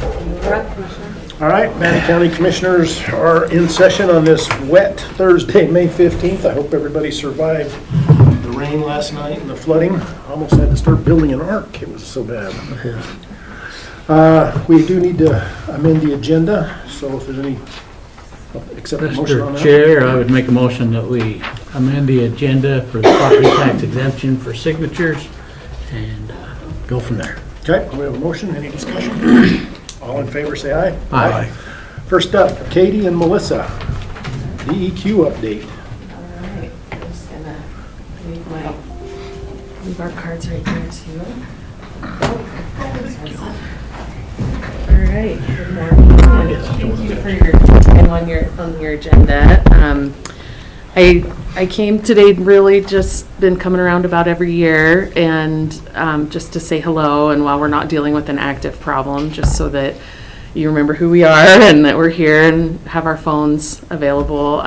All right, Bannock County Commissioners are in session on this wet Thursday, May 15th. I hope everybody survived the rain last night and the flooding. Almost had to start building an ark. It was so bad. We do need to amend the agenda, so if there's any, accept a motion on Mr. that. Chair, I would make a motion that we amend the agenda for the property tax exemption for signatures and go from there. Okay, we have a motion. Any discussion? All in favor, say aye. Aye. First up, Katie and Melissa, DEQ update. All right, I'm just gonna leave our cards right here too. All right, good morning. And thank you for your time on your agenda. I came today really just been coming around about every year and just to say hello, and while we're not dealing with an active problem, just so that you remember who we are and that we're here and have our phones available.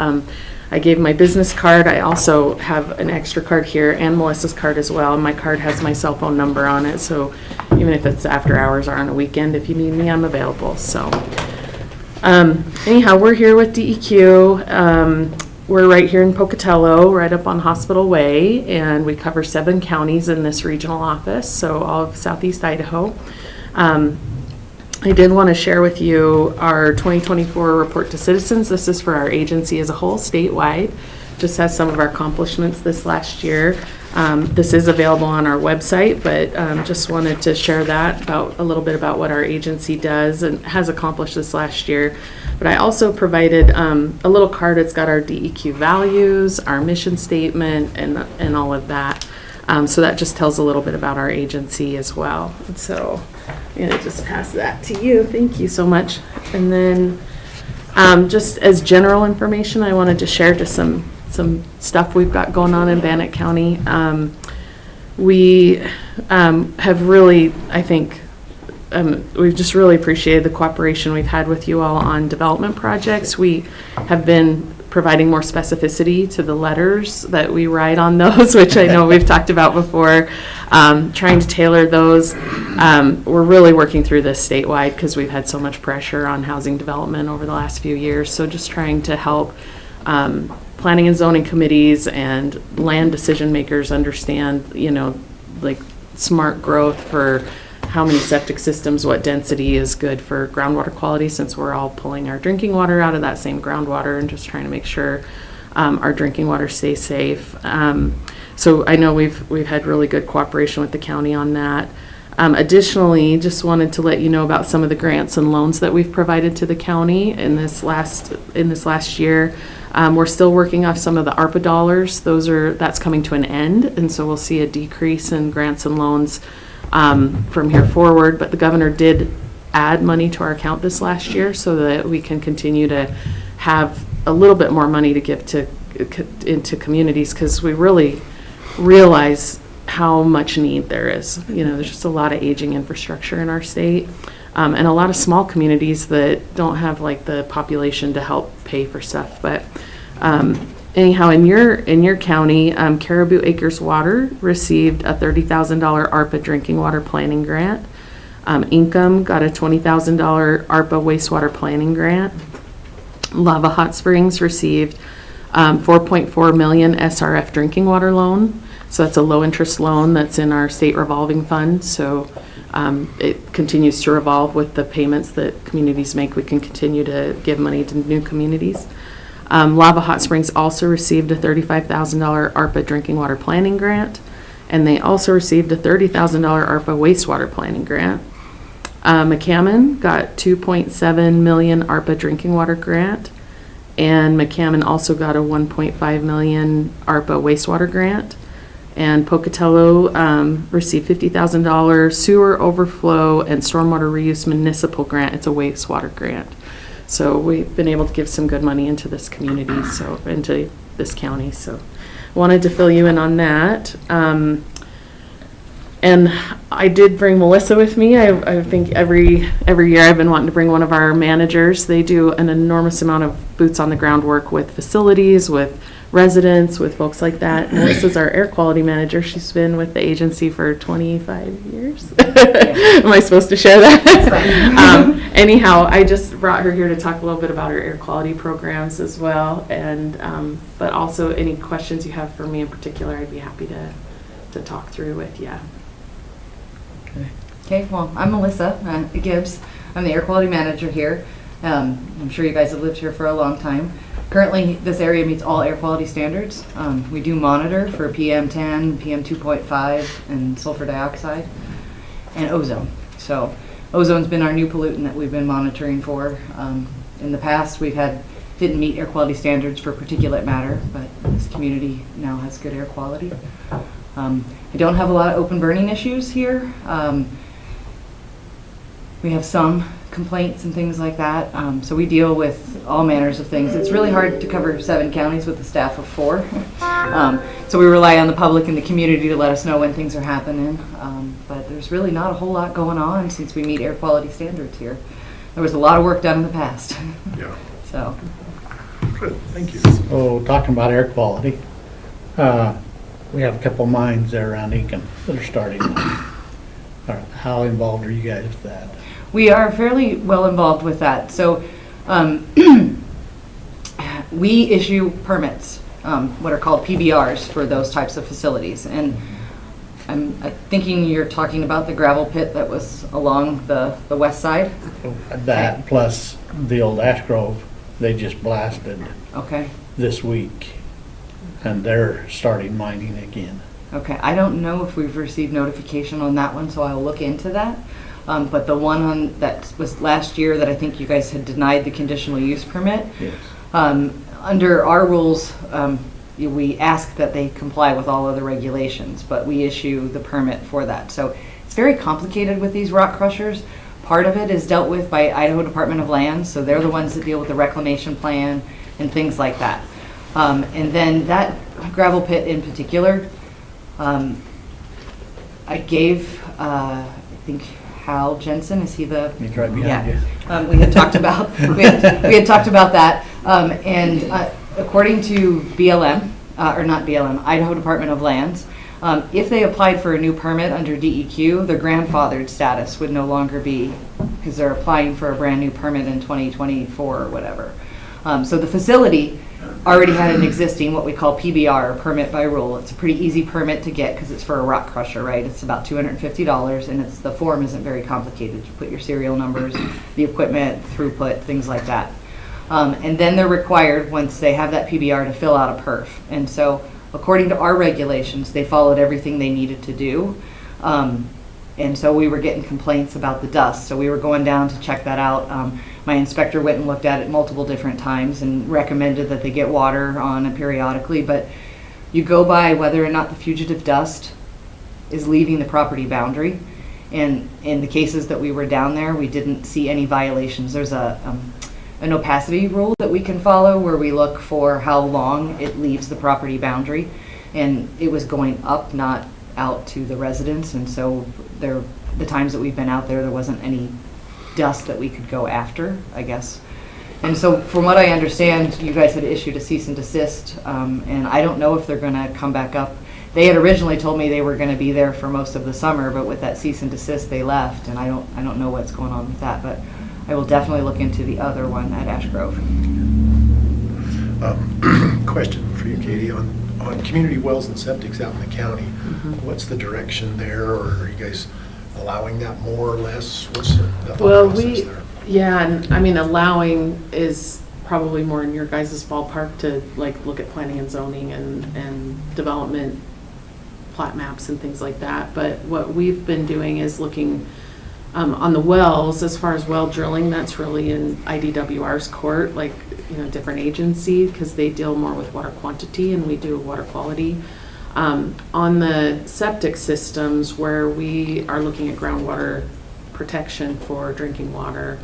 I gave my business card. I also have an extra card here and Melissa's card as well. My card has my cell phone number on it, so even if it's after hours or on a weekend, if you need me, I'm available. So anyhow, we're here with DEQ. We're right here in Pocatello, right up on Hospital Way, and we cover 7 counties in this regional office, so all of southeast Idaho. I did want to share with you our 2024 report to citizens. This is for our agency as a whole, statewide. Just has some of our accomplishments this last year. This is available on our website, but just wanted to share that a little bit about what our agency does and has accomplished this last year. But I also provided a little card. It's got our DEQ values, our mission statement, and all of that. So that just tells a little bit about our agency as well. And so I'm going to just pass that to you. Thank you so much. And then just as general information, I wanted to share just some stuff we've got going on in Bannock County. We have really, I think, we've just really appreciated the cooperation we've had with you all on development projects. We have been providing more specificity to the letters that we write on those, which I know we've talked about before, trying to tailor those. We're really working through this statewide because we've had so much pressure on housing development over the last few years. So just trying to help planning and zoning committees and land decision makers understand, like smart growth for how many septic systems, what density is good for groundwater quality, since we're all pulling our drinking water out of that same groundwater and just trying to make sure our drinking water stays safe. So I know we've had really good cooperation with the county on that. Additionally, just wanted to let you know about some of the grants and loans that we've provided to the county in this last year. We're still working off some of the ARPA dollars. That's coming to an end, and so we'll see a decrease in grants and loans from here forward. But the governor did add money to our account this last year so that we can continue to have a little bit more money to give into communities, because we really realize how much need there is. There's just a lot of aging infrastructure in our state, and a lot of small communities that don't have like the population to help pay for stuff. But anyhow, in your county, Caribou Acres Water received a $30,000 ARPA drinking water planning grant. Income got a $20,000 ARPA wastewater planning grant. Lava Hot Springs received $4.4 million SRF drinking water loan. So that's a low interest loan that's in our state revolving fund. So it continues to revolve with the payments that communities make. We can continue to give money to new communities. Lava Hot Springs also received a $35,000 ARPA drinking water planning grant, and they also received a $30,000 ARPA wastewater planning grant. McCammon got $2.7 million ARPA drinking water grant, and McCammon also got a $1.5 million ARPA wastewater grant. And Pocatello received $50,000 sewer overflow and stormwater reuse municipal grant. It's a wastewater grant. So we've been able to give some good money into this community, so into this county. So wanted to fill you in on that. And I did bring Melissa with me. I think every year I've been wanting to bring one of our managers. They do an enormous amount of boots on the ground work with facilities, with residents, with folks like that. Melissa's our air quality manager. She's been with the agency for 25 years. Am I supposed to share that? anyhow, I just brought her here to talk a little bit about our air quality programs as well, and but also any questions you have for me in particular, I'd be happy to talk through with you. Okay, well, I'm Melissa Gibbs. I'm the air quality manager here. I'm sure you guys have lived here for a long time. Currently, this area meets all air quality standards. We do monitor for PM10, PM2.5, and sulfur dioxide, and ozone. So ozone's been our new pollutant that we've been monitoring for. In the past, didn't meet air quality standards for particulate matter, but this community now has good air quality. I don't have a lot of open burning issues here. We have some complaints and things like that. So we deal with all manners of things. It's really hard to cover 7 counties with a staff of 4. So we rely on the public and the community to let us know when things are happening. But there's really not a whole lot going on since we meet air quality standards here. There was a lot of work done in the past. Yeah. So. Good, thank you. So talking about air quality, we have a couple mines there around Eakin that are starting. How involved are you guys with that? We are fairly well involved with that. So we issue permits, what are called PBRs for those types of facilities. And I'm thinking you're talking about the gravel pit that was along the west side? That plus the old Ash Grove, they just blasted Okay. this week, and they're starting mining again. Okay, I don't know if we've received notification on that one, so I'll look into that. But the one that was last year that I think you guys had denied the conditional use permit, Yes. under our rules, we ask that they comply with all other regulations, but we issue the permit for that. So it's very complicated with these rock crushers. Part of it is dealt with by Idaho Department of Lands, so they're the ones that deal with the reclamation plan and things like that. And then that gravel pit in particular, I gave, I think Hal Jensen, is he the? He's right behind you. We had talked about we had talked about that, and according to BLM, or not BLM, Idaho Department of Lands, if they applied for a new permit under DEQ, their grandfathered status would no longer be, because they're applying for a brand new permit in 2024 or whatever. So the facility already had an existing, what we call PBR, permit by rule. It's a pretty easy permit to get because it's for a rock crusher, right? It's about $250, and the form isn't very complicated. You put your serial numbers, the equipment, throughput, things like that. And then they're required, once they have that PBR, to fill out a perf. And so according to our regulations, they followed everything they needed to do. And so we were getting complaints about the dust. So we were going down to check that out. My inspector went and looked at it multiple different times and recommended that they get water on it periodically. But you go by whether or not the fugitive dust is leaving the property boundary. And in the cases that we were down there, we didn't see any violations. There's an opacity rule that we can follow where we look for how long it leaves the property boundary. And it was going up, not out to the residents. And so the times that we've been out there, there wasn't any dust that we could go after, I guess. And so from what I understand, you guys had issued a cease and desist, and I don't know if they're going to come back up. They had originally told me they were going to be there for most of the summer, but with that cease and desist, they left, and I don't know what's going on with that, but I will definitely look into the other one at Ash Grove. Question for you, Katie, on community wells and septics out in the county. What's the direction there, or are you guys allowing that more or less? What's the thought process there? Yeah, and I mean, allowing is probably more in your guys' ballpark to like look at planning and zoning and development plat maps and things like that. But what we've been doing is looking on the wells, as far as well drilling, that's really in IDWR's court, like, you know, different agency, because they deal more with water quantity and we do water quality. On the septic systems, where we are looking at groundwater protection for drinking water,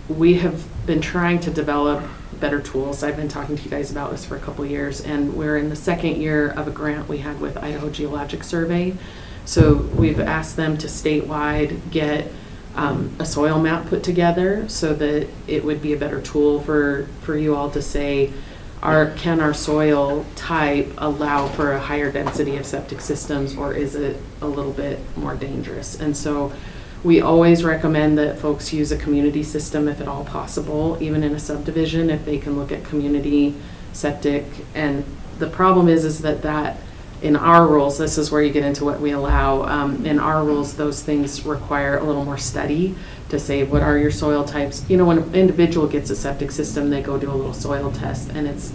we have been trying to develop better tools. I've been talking to you guys about this for a couple years, and we're in the second year of a grant we had with Idaho Geologic Survey. So we've asked them to statewide get a soil map put together so that it would be a better tool for you all to say, can our soil type allow for a higher density of septic systems, or is it a little bit more dangerous? And so We always recommend that folks use a community system if at all possible, even in a subdivision, if they can look at community septic. And the problem is that in our rules, this is where you get into what we allow. In our rules, those things require a little more study to say, what are your soil types? You know, when an individual gets a septic system, they go do a little soil test, and it's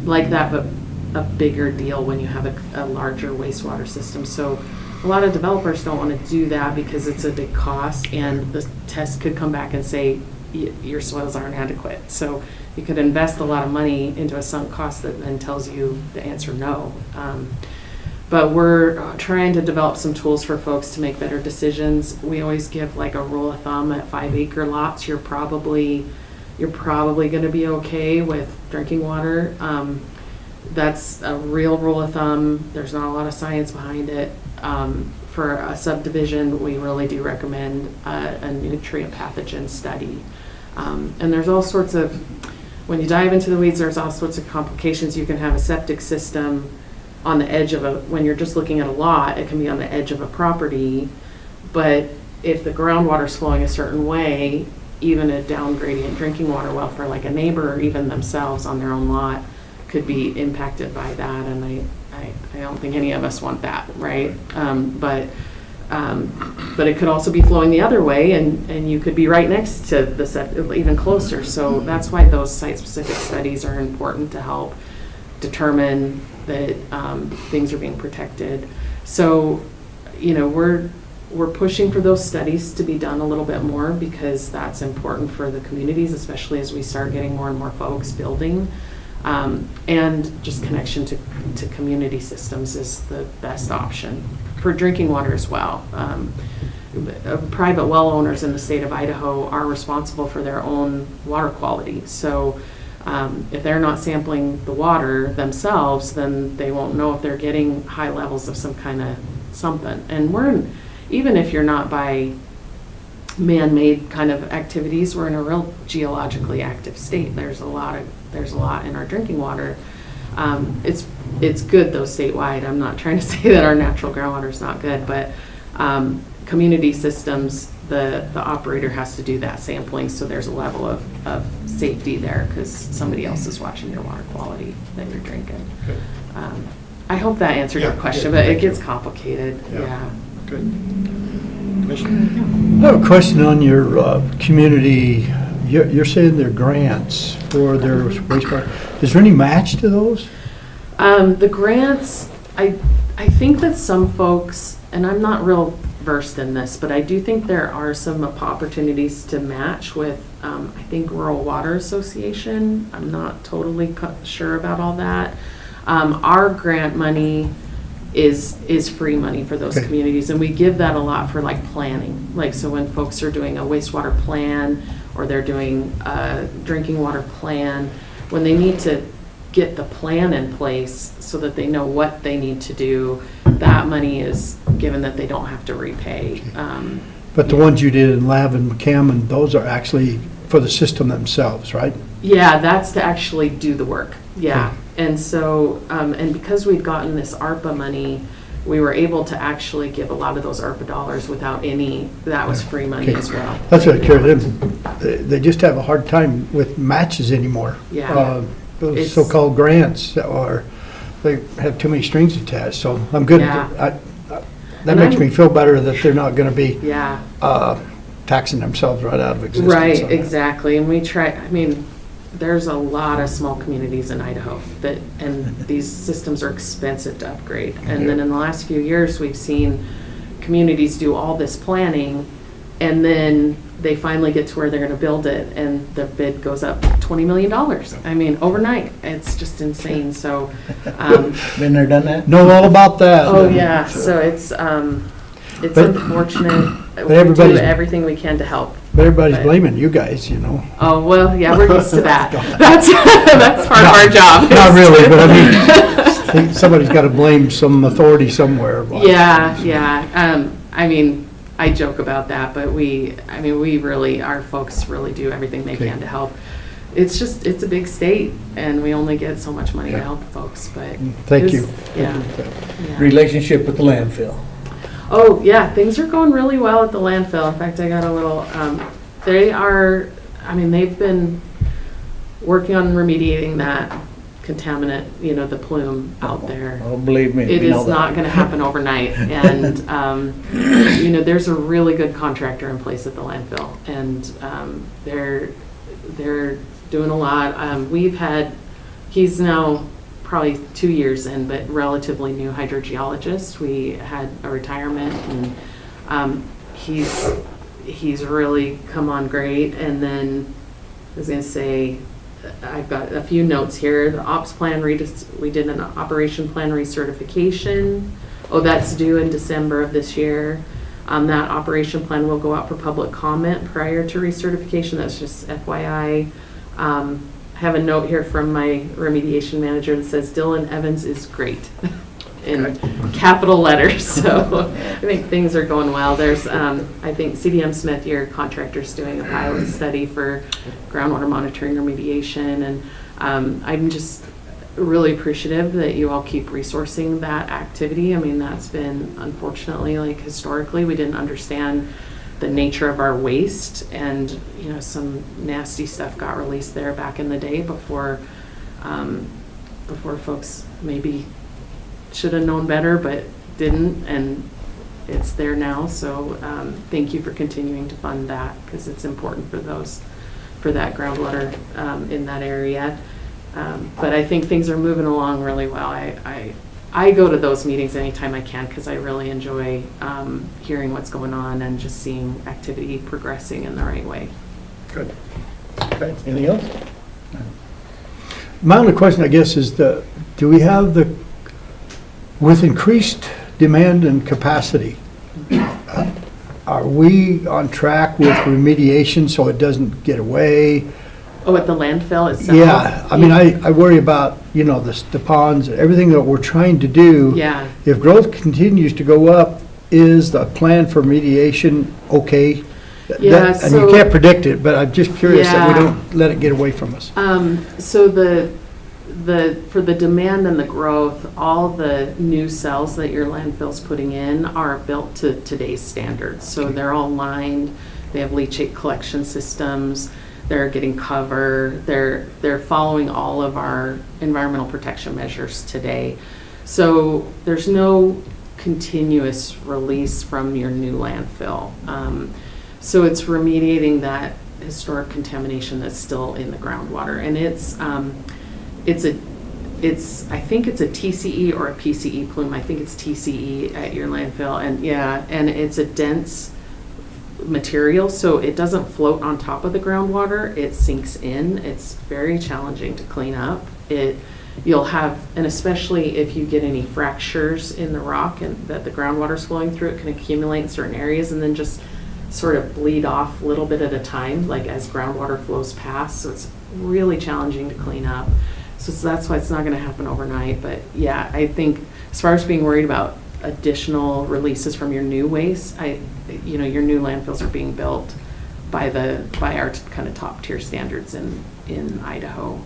like that, but a bigger deal when you have a larger wastewater system. So a lot of developers don't want to do that because it's a big cost, and the test could come back and say your soils aren't adequate. So you could invest a lot of money into a sunk cost that then tells you the answer no. But we're trying to develop some tools for folks to make better decisions. We always give like a rule of thumb at 5-acre lots. You're probably going to be okay with drinking water. That's a real rule of thumb. There's not a lot of science behind it. For a subdivision, we really do recommend a nutrient pathogen study. And there's all sorts of, when you dive into the weeds, there's all sorts of complications. You can have a septic system on the edge of when you're just looking at a lot, it can be on the edge of a property. But if the groundwater's flowing a certain way, even a down gradient drinking water well for like a neighbor or even themselves on their own lot could be impacted by that. And I don't think any of us want that, right? But it could also be flowing the other way, and you could be right next to the septic, even closer. So that's why those site-specific studies are important to help determine that things are being protected. So, you know, we're pushing for those studies to be done a little bit more because that's important for the communities, especially as we start getting more and more folks building. And just connection to community systems is the best option for drinking water as well. Private well owners in the state of Idaho are responsible for their own water quality. So if they're not sampling the water themselves, then they won't know if they're getting high levels of some kind of something. And even if you're not by man-made kind of activities, we're in a real geologically active state. There's a lot in our drinking water. It's good though statewide. I'm not trying to say that our natural groundwater is not good, but community systems, the operator has to do that sampling, so there's a level of safety there because somebody else is watching your water quality that you're drinking. I hope that answered your question, but it gets complicated. Yeah. Good. Commissioner? I have a question on your community. You're saying they're grants for their wastewater. Is there any match to those? The grants, I think that some folks, and I'm not real versed in this, but I do think there are some opportunities to match with, I think, Rural Water Association. I'm not totally sure about all that. Our grant money is free money for those communities, and we give that a lot for like planning. Like, so when folks are doing a wastewater plan or they're doing a drinking water plan, when they need to get the plan in place so that they know what they need to do, that money is given that they don't have to repay. But the ones you did in Lav and McCammon, those are actually for the system themselves, right? Yeah, that's to actually do the work. Yeah. And so, and because we'd gotten this ARPA money, we were able to actually give a lot of those ARPA dollars without any, that was free money as well. That's what I care. They just have a hard time with matches anymore. Yeah. Those so-called grants they have too many strings attached. So I'm good. Yeah. That makes me feel better that they're not going to be Yeah. Taxing themselves right out of existence. Right, exactly. And we try, I mean, there's a lot of small communities in Idaho and these systems are expensive to upgrade. And then in the last few years, we've seen communities do all this planning, and then they finally get to where they're going to build it, and the bid goes up $20 million. I mean, overnight. It's just insane. So, Been there, done that? Know all about that. oh yeah. So it's unfortunate. We do everything we can to help. But everybody's blaming you guys, you know. Oh, well, yeah, we're used to that. That's part of our job. Not really, but I mean, somebody's got to blame some authority somewhere. Yeah. I mean, I joke about that, but we really, our folks really do everything they can to help. It's a big state, and we only get so much money to help folks, but. Thank you. Yeah. Relationship with the landfill. Oh, yeah, things are going really well at the landfill. In fact, I got a little, they've been working on remediating that contaminant, the plume out there. Oh, believe me. It we know is that. not gonna happen overnight, and, there's a really good contractor in place at the landfill, and, they're doing a lot. He's now probably 2 years in, but relatively new hydrogeologist. We had a retirement, and, he's really come on great, and then, I was gonna say, I've got a few notes here. The ops plan, we did an operation plan recertification. Oh, that's due in December of this year. That operation plan will go out for public comment prior to recertification. That's just FYI. I have a note here from my remediation manager that says Dylan Evans is great in capital letters. So I think things are going well. There's, I think CDM Smith, your contractor's doing a pilot study for groundwater monitoring remediation. And I'm just really appreciative that you all keep resourcing that activity. I mean, that's been, unfortunately, like historically, we didn't understand the nature of our waste, and some nasty stuff got released there back in the day before folks maybe should have known better but didn't, and it's there now. So thank you for continuing to fund that, because it's important for that groundwater in that area. But I think things are moving along really well. I go to those meetings anytime I can, because I really enjoy hearing what's going on and just seeing activity progressing in the right way. Good. Okay, anything else? My only question, I guess, is do we have with increased demand and capacity, are we on track with remediation so it doesn't get away? Oh, at the landfill itself? Yeah, I mean, I worry about, the ponds, everything that we're trying to do. Yeah. If growth continues to go up, is the plan for remediation okay? Yeah, And you so- can't predict it, but I'm just curious that we Yeah. don't let it get away from us. So for the demand and the growth, all the new cells that your landfill's putting in are built to today's standards. So they're all lined, they have leachate collection systems, they're getting cover, they're following all of our environmental protection measures today. So there's no continuous release from your new landfill. So it's remediating that historic contamination that's still in the groundwater, and I think it's a TCE or a PCE plume. I think it's TCE at your landfill, and it's a dense material, so it doesn't float on top of the groundwater. It sinks in. It's very challenging to clean up. You'll have, and especially if you get any fractures in the rock and that the groundwater's flowing through, it can accumulate in certain areas and then just sort of bleed off a little bit at a time, like as groundwater flows past. So it's really challenging to clean up. So that's why it's not going to happen overnight. But yeah, I think as far as being worried about additional releases from your new waste, your new landfills are being built by our kind of top tier standards in Idaho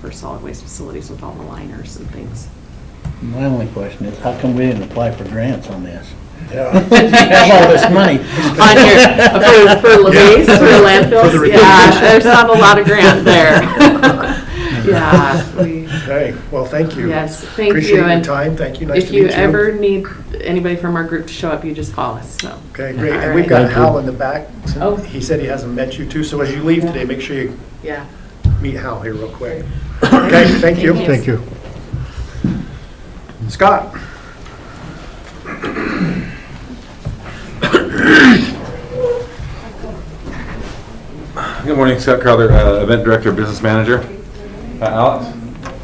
for solid waste facilities with all the liners and things. My only question is, how come we didn't apply for grants on this? Yeah. Have all this money. For waste, for landfills, For the yeah, there's not a lot of grant there. Yeah. Okay, well, thank you. Yes, thank Appreciate you. your And time. Thank you. Nice if to meet you. you ever need anybody from our group to show up, you just call us. So. Okay, great. All And we've right. got Thank you. Hal in the back. Oh. He said he hasn't met you too, so as you leave today, make sure you Yeah. meet Hal here real quick. Okay, thank you. Thank you. Scott? Good morning, Scott Crowther, Event Director, Business Manager. Alex,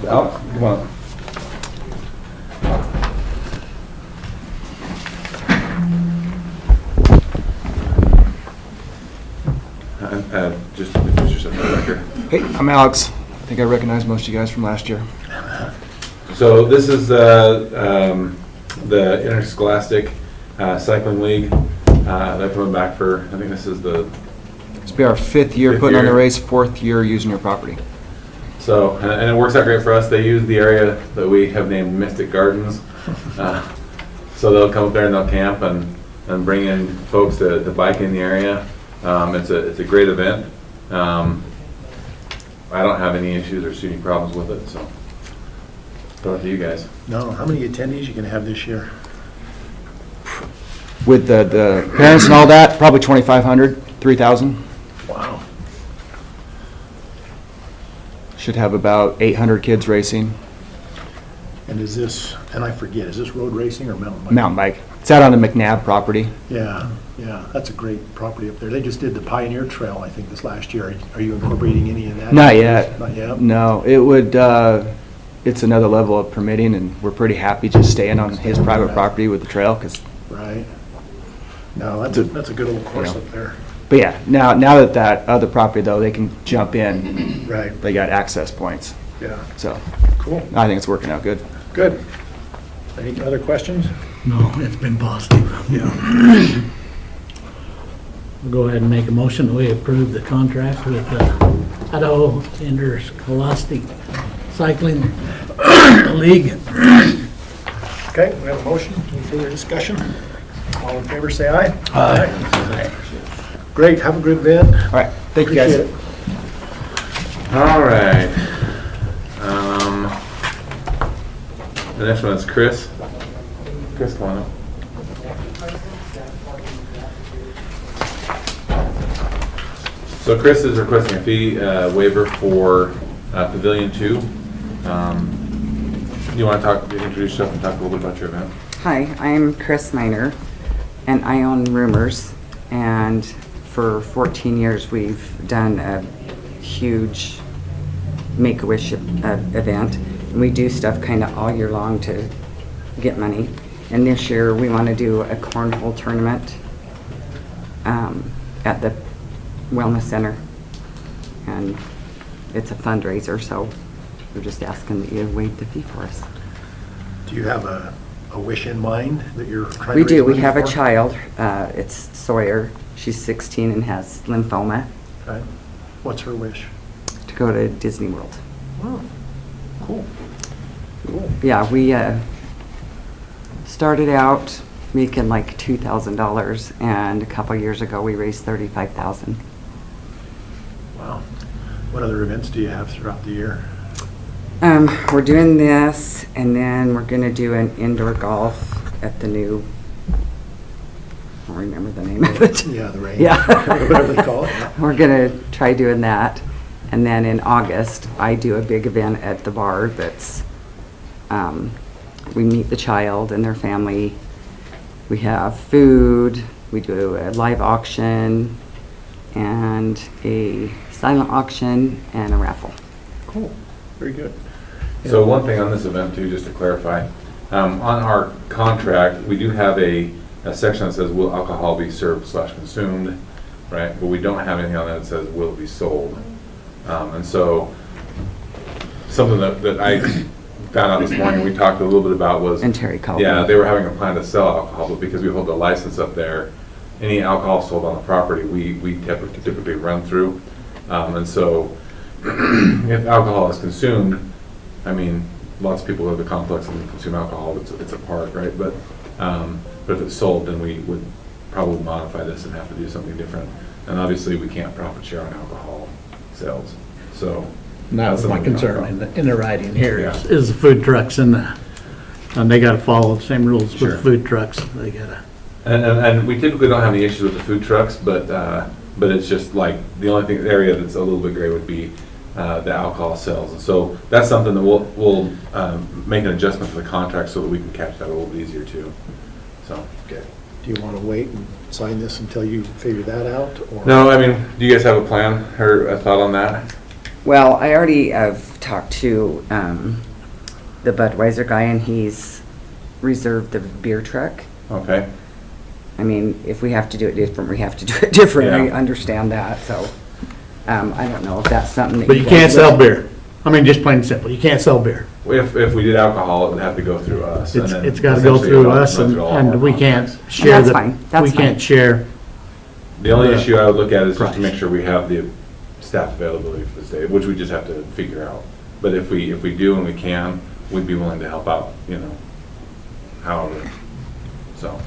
come on. Just introduce yourself for the record. Hey, I'm Alex. I think I recognize most of you guys from last year. So this is the Interscholastic Cycling League. They're coming back for, I think this is the, This will be our fifth year Fifth putting on the year. race, fourth year using your property. so, and it works out great for us. They use the area that we have named Mystic Gardens. So they'll come up there and they'll camp, and and bring in folks to bike in the area. It's a great event. I don't have any issues or see any problems with it, so it's up to you guys. No, how many attendees you gonna have this year? With the parents and all that, probably 2,500, 3,000. Wow. Should have about 800 kids racing. And is this, and I forget, is this road racing or mountain bike? Mountain bike. It's out on the McNabb property. Yeah, yeah, that's a great property up there. They just did the Pioneer Trail, I think, this last year. Are you incorporating any of that? Not yet. Not yet? No, it would, it's another level of permitting, and we're pretty happy just staying on his private property with the trail, because, Right. No, that's a good old course Yeah. up there. but yeah, now that other property though, they can jump in. Right, They got access points, yeah, so cool, I think it's working out good. good. Any other questions? No, it's been positive. Yeah. We'll go ahead and make a motion that we approve the contract with Idaho Interscholastic Cycling League. Okay, we have a motion. Any further discussion? All in favor, say aye. Aye. Great, have a good event. All right, thank you guys. Appreciate it. All right. The next one is Chris. Chris, come on up. So Chris is requesting a fee waiver for Pavilion 2. You want to introduce yourself and talk a little bit about your event? Hi, I'm Chris Miner, and I own Rumors, and for 14 years we've done a huge Make-A-Wish event. We do stuff kind of all year long to get money, and this year we want to do a cornhole tournament at the Wellness Center, and it's a fundraiser, so we're just asking that you waive the fee for us. Do you have a wish in mind that you're trying to We raise do. We money have a for? child. It's Sawyer. She's 16 and has lymphoma. Okay. What's her wish? To go to Disney World. Oh, cool. Cool. Yeah, we started out making like $2,000, and a couple years ago we raised $35,000. Wow. What other events do you have throughout the year? We're doing this, and then we're gonna do an indoor golf at the new, I don't remember the name of it. Yeah, the rain. Yeah. Whatever they call it. Yeah. We're gonna try doing that. And then in August, I do a big event at the bar that's, we meet the child and their family. We have food, we do a live auction, and a silent auction, and a raffle. Cool. Very good. So one thing on this event too, just to clarify, on our contract, we do have a section that says will alcohol be served / consumed, right? But we don't have anything on that that says will it be sold. And so something that I found out this morning, we talked a little bit about was. And Terry called Yeah, me. they were having a plan to sell alcohol, but because we hold the license up there, any alcohol sold on the property, we typically run through. And so if alcohol is consumed, I mean, lots of people live at the complex and consume alcohol, it's a park, right? But if it's sold, then we would probably modify this and have to do something different. And obviously, we can't profit share on alcohol sales, so. And that was my that's something concern we in the writing here Yeah. is the food trucks and they gotta follow the same rules Sure. with food trucks. They gotta. And we typically don't have any issues with the food trucks, but it's just like, the only area that's a little bit gray would be the alcohol sales. And so that's something that we'll make an adjustment to the contract so that we can catch that a little bit easier too. So. Okay. Do you want to wait and sign this until you figure that out? Or? No, I mean, do you guys have a plan or a thought on that? Well, I already have talked to the Budweiser guy, and he's reserved the beer truck. Okay. I mean, if we have to do it different, we have to do it different. I Yeah. understand that, so I don't know if that's something that But you guys can't would- sell beer. I mean, just plain and simple, you can't sell beer. If we did alcohol, it would have to go through us. and then It's gotta go essentially through it would us run and, through all of our we can't contracts. share that's the, fine. That's we fine. can't share. The only the issue I would look at is just to price. make sure we have the staff availability for this day, which we just have to figure out. But if we do and we can, we'd be willing to help out, however, so.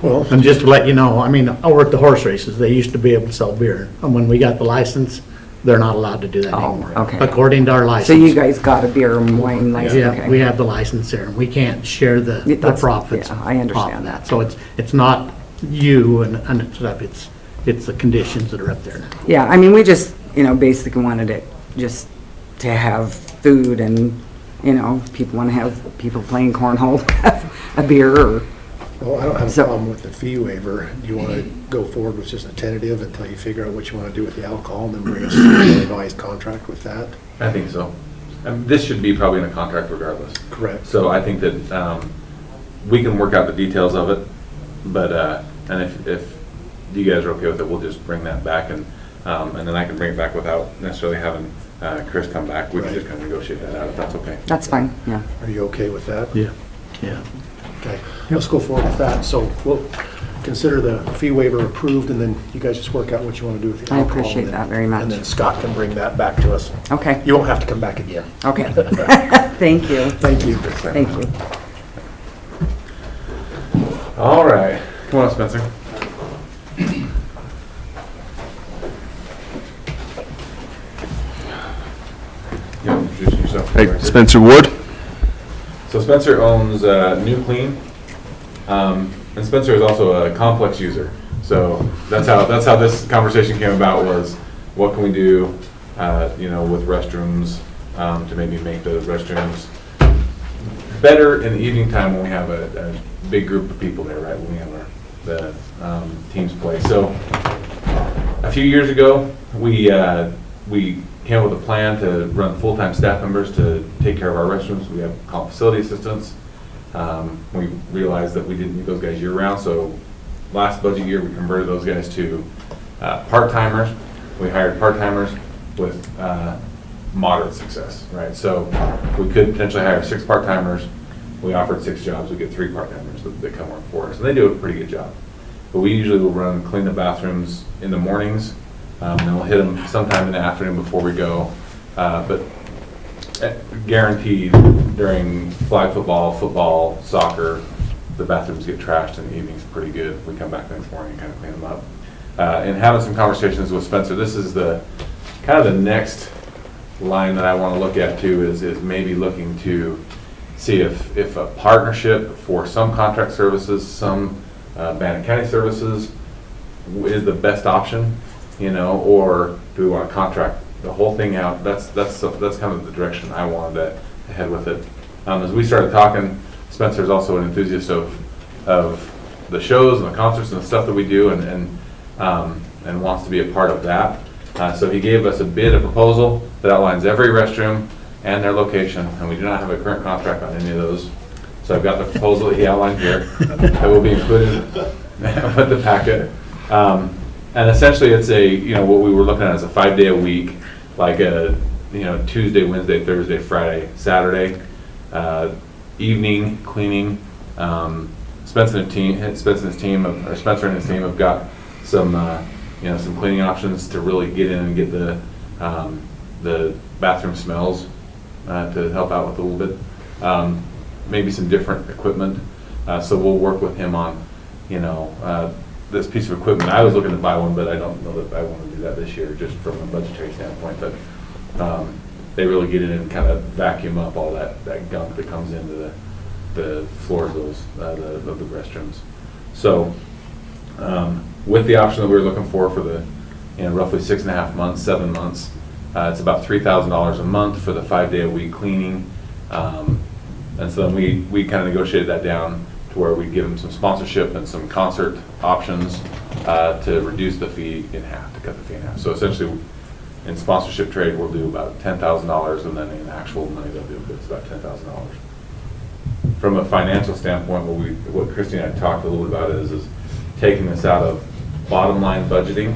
Well, And just to let you know, I mean, over at the horse races, they used to be able to sell beer. And when we got the license, they're not allowed to do that Oh, anymore. okay. According to our license. So you guys got a beer and wine license? Yeah, okay. we have the license there. We can't share the That's- profits. yeah, I understand off that. So it's not you and stuff, it's the conditions that are up there. Yeah, I mean, we just, basically wanted it just to have food and, people want to have people playing cornhole, have a beer or, well, I don't have a So- problem with the fee waiver. Do you want to go forward with just a tentative until you figure out what you want to do with the alcohol and then bring us a revised contract with that? I think so. This should be probably in a contract regardless. Correct. So I think that we can work out the details of it, but, and if you guys are okay with it, we'll just bring that back and then I can bring it back without necessarily having Chris come back. We can just kind of negotiate that out if that's okay. that's fine, yeah. Are you okay with that? Yeah, yeah. Okay, let's go forward with that. So we'll consider the fee waiver approved, and then you guys just work out what you want to do with the I alcohol. appreciate and then- that very much. And then Scott can bring that back to us. Okay, You won't have to come back again. okay. Thank you, Thank you. thank you. All right. Come on, Spencer. You want to introduce yourself? Hey, Spencer Wood. So Spencer owns New Clean, and Spencer is also a complex user. So that's how this conversation came about, was what can we do, with restrooms, to maybe make those restrooms better in the evening time when we have a big group of people there, right? When we have the teams play. So a few years ago, we came up with a plan to run full-time staff members to take care of our restrooms. We have called facility assistants. We realized that we didn't need those guys year-round, so last budget year, we converted those guys to part-timers. We hired part-timers with moderate success, right? So we could potentially hire 6 part-timers. We offered 6 jobs. We get 3 part-timers that come work for us, and they do a pretty good job. But we usually will clean the bathrooms in the mornings, and we'll hit them sometime in the afternoon before we go. But guaranteed during flag football, soccer, the bathrooms get trashed in the evenings pretty good. We come back the next morning and kind of clean them up. And having some conversations with Spencer, this is the kind of the next line that I want to look at too, is maybe looking to see if a partnership for some contract services, some Bannock County services is the best option, or do we want to contract the whole thing out? That's kind of the direction I wanted to head with it. As we started talking, Spencer's also an enthusiast of the shows and the concerts and the stuff that we do, and wants to be a part of that. So he gave us a proposal that outlines every restroom and their location, and we do not have a current contract on any of those. So I've got the proposal that he outlined here that will be included with the packet. And essentially it's what we were looking at is a 5-day a week, like a, Tuesday, Wednesday, Thursday, Friday, Saturday, evening cleaning. Spencer and his team have got some, some cleaning options to really get in and get the bathroom smells to help out with a little bit. Maybe some different equipment. So we'll work with him on, this piece of equipment. I was looking to buy one, but I don't know that I want to do that this year, just from a budgetary standpoint. But they really get in and kind of vacuum up all that gunk that comes into the floors of the restrooms. So with the option that we were looking for the roughly 6.5 months, 7 months, it's about $3,000 a month for the 5-day a week cleaning. And so then we kind of negotiated that down to where we give them some sponsorship and some concert options to reduce the fee in half, to cut the fee in half. So essentially, in sponsorship trade, we'll do about $10,000, and then in actual money, they'll do it's about $10,000. From a financial standpoint, what Christy and I talked a little bit about is taking this out of bottom line budgeting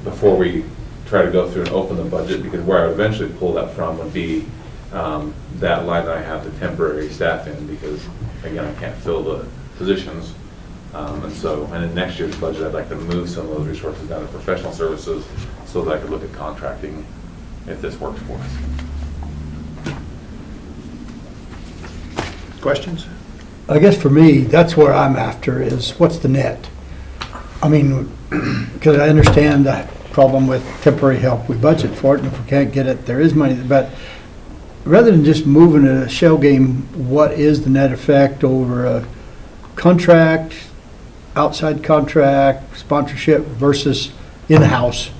before we try to go through and open the budget, because where I would eventually pull that from would be that line that I have the temporary staff in, because again, I can't fill the positions. And in next year's budget, I'd like to move some of those resources down to professional services so that I could look at contracting if this works for us. Questions? I guess for me, that's where I'm after is what's the net? I mean, because I understand the problem with temporary help. We budget for it, and if we can't get it, there is money. But rather than just moving a shell game, what is the net effect over a contract, outside contract, sponsorship versus in-house,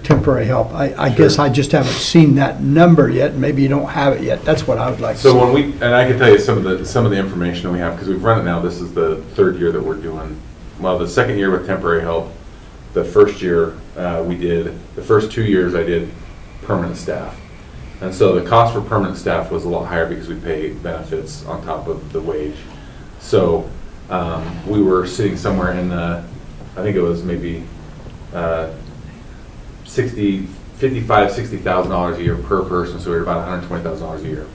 temporary help? I guess I just haven't seen that number yet. Maybe you don't have it yet. That's what I would like to see. So and I can tell you some of the information that we have, because we've run it now. This is the third year that we're doing, well, the second year with temporary help. The first year the first 2 years I did permanent staff. And so the cost for permanent staff was a lot higher because we pay benefits on top of the wage. So we were sitting somewhere in I think it was maybe $60,000 a year per person, so we were about $120,000 a year.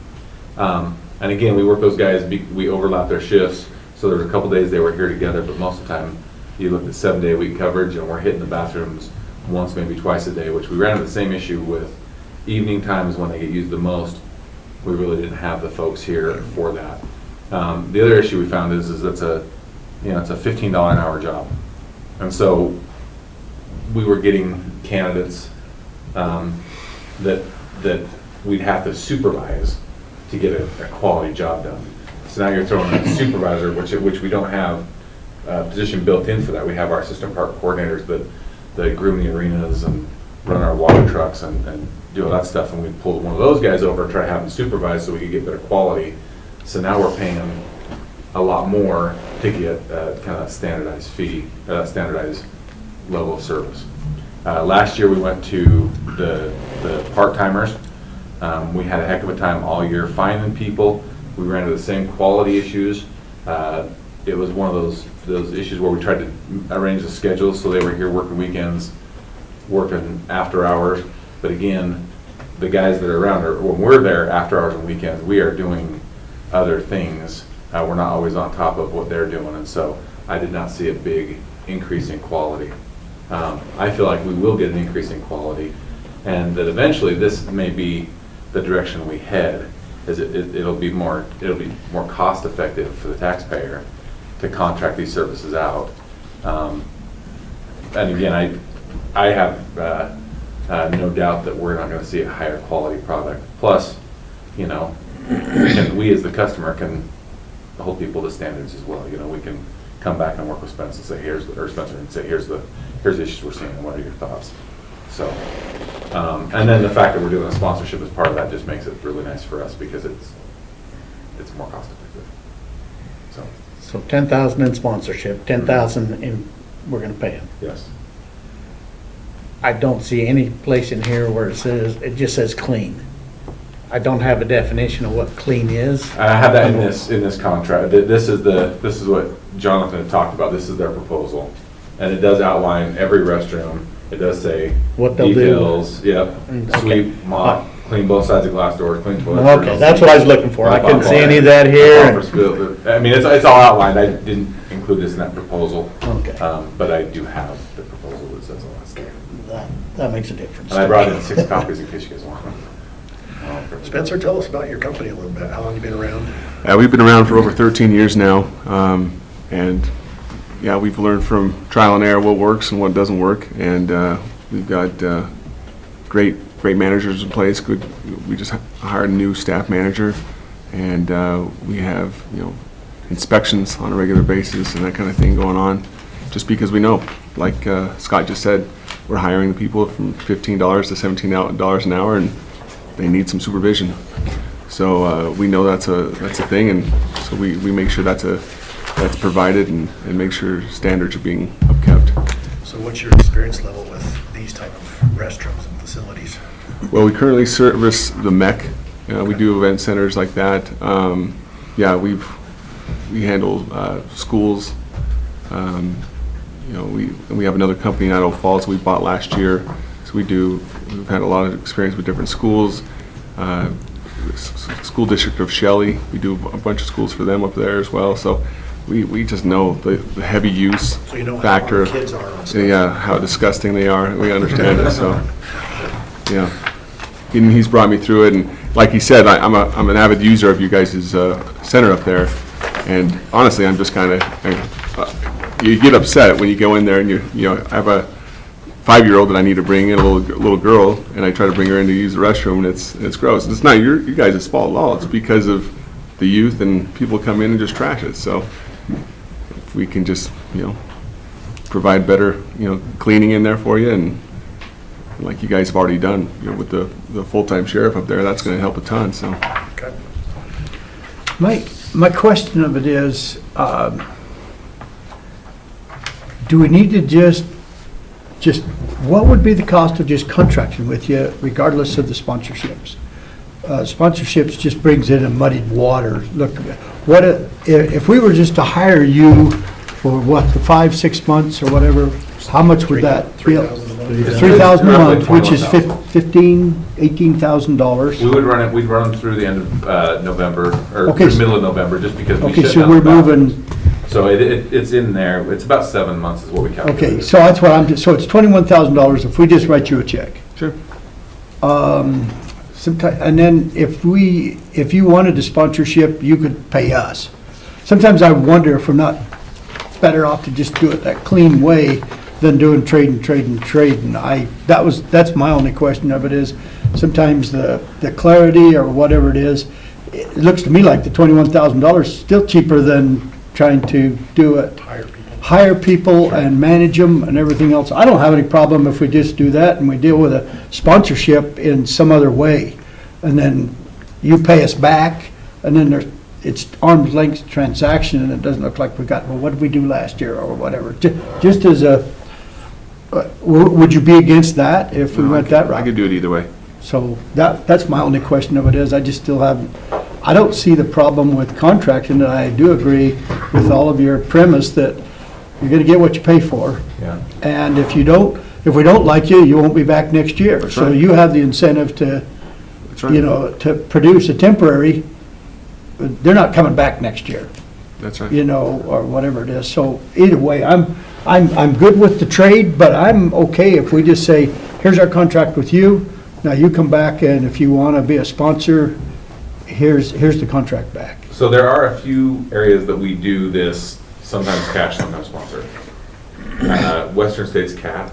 And again, we worked those guys, we overlapped their shifts, so there was a couple days they were here together, but most of the time you looked at 7-day-a-week coverage, and we're hitting the bathrooms once, maybe twice a day, which we ran into the same issue with evening times when they get used the most. We really didn't have the folks here for that. The other issue we found is it's a $15 an hour job, and so we were getting candidates that we'd have to supervise to get a quality job done. So now you're throwing in a supervisor, which we don't have a position built in for that. We have our assistant park coordinators that groom the arenas and run our water trucks and do all that stuff, and we pulled one of those guys over and try to have them supervise so we could get better quality. So now we're paying them a lot more to get kind of standardized fee, standardized level of service. Last year we went to the part-timers. We had a heck of a time all year finding people. We ran into the same quality issues. It was one of those issues where we tried to arrange the schedules so they were here working weekends, working after hours. But again, the guys that are around, when we're there after hours and weekends, we are doing other things. We're not always on top of what they're doing, and so I did not see a big increase in quality. I feel like we will get an increase in quality, and that eventually this may be the direction we head. It'll be more cost effective for the taxpayer to contract these services out. And again, I have no doubt that we're not going to see a higher quality product. Plus, we as the customer can hold people to standards as well. We can come back and work with Spencer and say, here's the issues we're seeing, and what are your thoughts? So, and then the fact that we're doing a sponsorship as part of that just makes it really nice for us because it's more cost effective. So 10,000 in sponsorship, 10,000 in, we're gonna pay them. Yes. I don't see any place in here where it just says clean. I don't have a definition of what clean is. I have that in this contract. This is what Jonathan had talked about. This is their proposal, and it does outline every restroom. It does say What they'll do. details. Yep. Okay. Sweep, mop, clean both sides of glass doors, clean toilets. Okay, that's what I was looking for. I couldn't see any of that here. I mean, it's all outlined. I didn't include this in that proposal. Okay. But I do have the proposal that says all that stuff. That makes a difference. And I brought in 6 copies in case you guys want them. Spencer, tell us about your company a little bit. How long you been around? We've been around for over 13 years now, and yeah, we've learned from trial and error what works and what doesn't work, and we've got great managers in place. We just hired a new staff manager, and we have inspections on a regular basis and that kind of thing going on, just because we know, like Scott just said, we're hiring the people from $15 to $17 an hour, and they need some supervision. So we know that's a thing, and so we make sure that's provided and make sure standards are being upkept. So what's your experience level with these type of restrooms and facilities? Well, we currently service the MEC. We do event centers like that. Yeah, we handle schools. We have another company in Idaho Falls we bought last year. So we've had a lot of experience with different schools. School district of Shelley, we do a bunch of schools for them up there as well. So we just know the heavy use So you know factor. how kids are on stuff. Yeah, how disgusting they are. We understand it. So yeah, and he's brought me through it, and like he said, I'm an avid user of you guys' center up there, and honestly, I'm just kind of, you get upset when you go in there and I have a 5-year-old that I need to bring in, a little girl, and I try to bring her in to use the restroom, and it's gross. It's not you guys' fault at all. It's because of the youth and people come in and just trash it. So if we can just, provide better, cleaning in there for you, and like you guys have already done, with the full-time sheriff up there, that's going to help a ton. So. Okay. My question of it is, do we need to just, what would be the cost of just contracting with you regardless of the sponsorships? Sponsorships just brings in a muddied water. Look, if we were just to hire you for what, the 5-6 months or whatever, how much would that be? $3,000 a month, which is $18,000. We'd run them through the end of November, or Okay, the middle of November, just because we Okay, shut so down we're the bathroom. moving, So it's in there, it's about 7 months is what we calculated. okay, so that's what so it's $21,000 if we just write you a check. Sure. And then if you wanted a sponsorship, you could pay us. Sometimes I wonder if we're not better off to just do it that clean way than doing trade. That's my only question of it is, sometimes the clarity or whatever it is, it looks to me like the $21,000 is still cheaper than trying to do it. Hire people and manage them and everything else. I don't have any problem if we just do that and we deal with a sponsorship in some other way. And then you pay us back, and then it's arm's length transaction, and it doesn't look like we got, well, what did we do last year or whatever. Just as a, would you be against that if we went that route? I could do it either way. So that's my only question of it is, I just still haven't, I don't see the problem with contracting, and I do agree with all of your premise that you're gonna get what you pay for. Yeah. And if we don't like you, you won't be back next year. That's So right. you have the incentive to, That's right. to produce a temporary, they're not coming back next year, That's right. or whatever it is. So either way, I'm good with the trade, but I'm okay if we just say, here's our contract with you. Now you come back, and if you want to be a sponsor, here's the contract back. So there are a few areas that we do this, sometimes cash, sometimes sponsor. Western States CAT,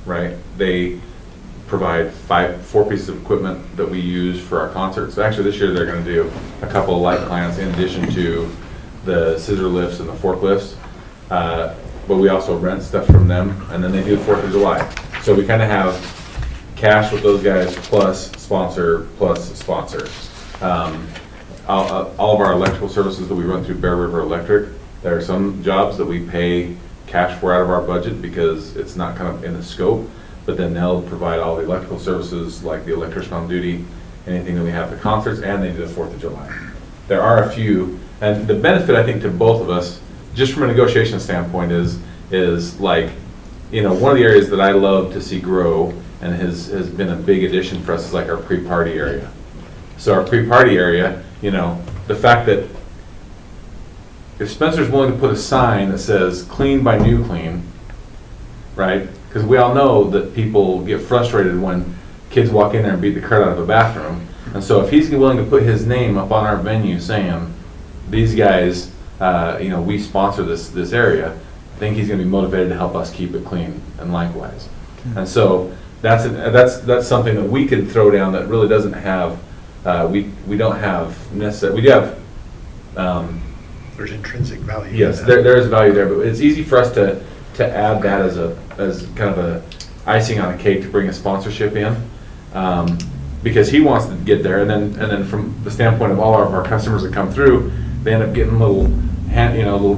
right? They provide 4 pieces of equipment that we use for our concerts. So actually this year they're going to do a couple of light clients in addition to the scissor lifts and the forklifts. But we also rent stuff from them, and then they do 4th of July. So we kind of have cash with those guys plus sponsor. All of our electrical services that we run through Bear River Electric, there are some jobs that we pay cash for out of our budget because it's not kind of in the scope, but then they'll provide all the electrical services like the electrician on duty, anything that we have for concerts, and they do the 4th of July. There are a few, and the benefit I think to both of us, just from a negotiation standpoint, is like, one of the areas that I love to see grow and has been a big addition for us is like our pre-party area. So our pre-party area, the fact that if Spencer's willing to put a sign that says clean by New Clean, right? Because we all know that people get frustrated when kids walk in there and beat the crap out of a bathroom. And so if he's willing to put his name up on our venue saying, these guys, we sponsor this area, I think he's going to be motivated to help us keep it clean, and likewise. And so that's something that we could throw down that really doesn't have, we don't have necessarily, we do have, There's intrinsic value. yes, in that. there is value there, but it's easy for us to add that as kind of a icing on a cake to bring a sponsorship in, because he wants to get there, and then from the standpoint of all of our customers that come through, they end up getting little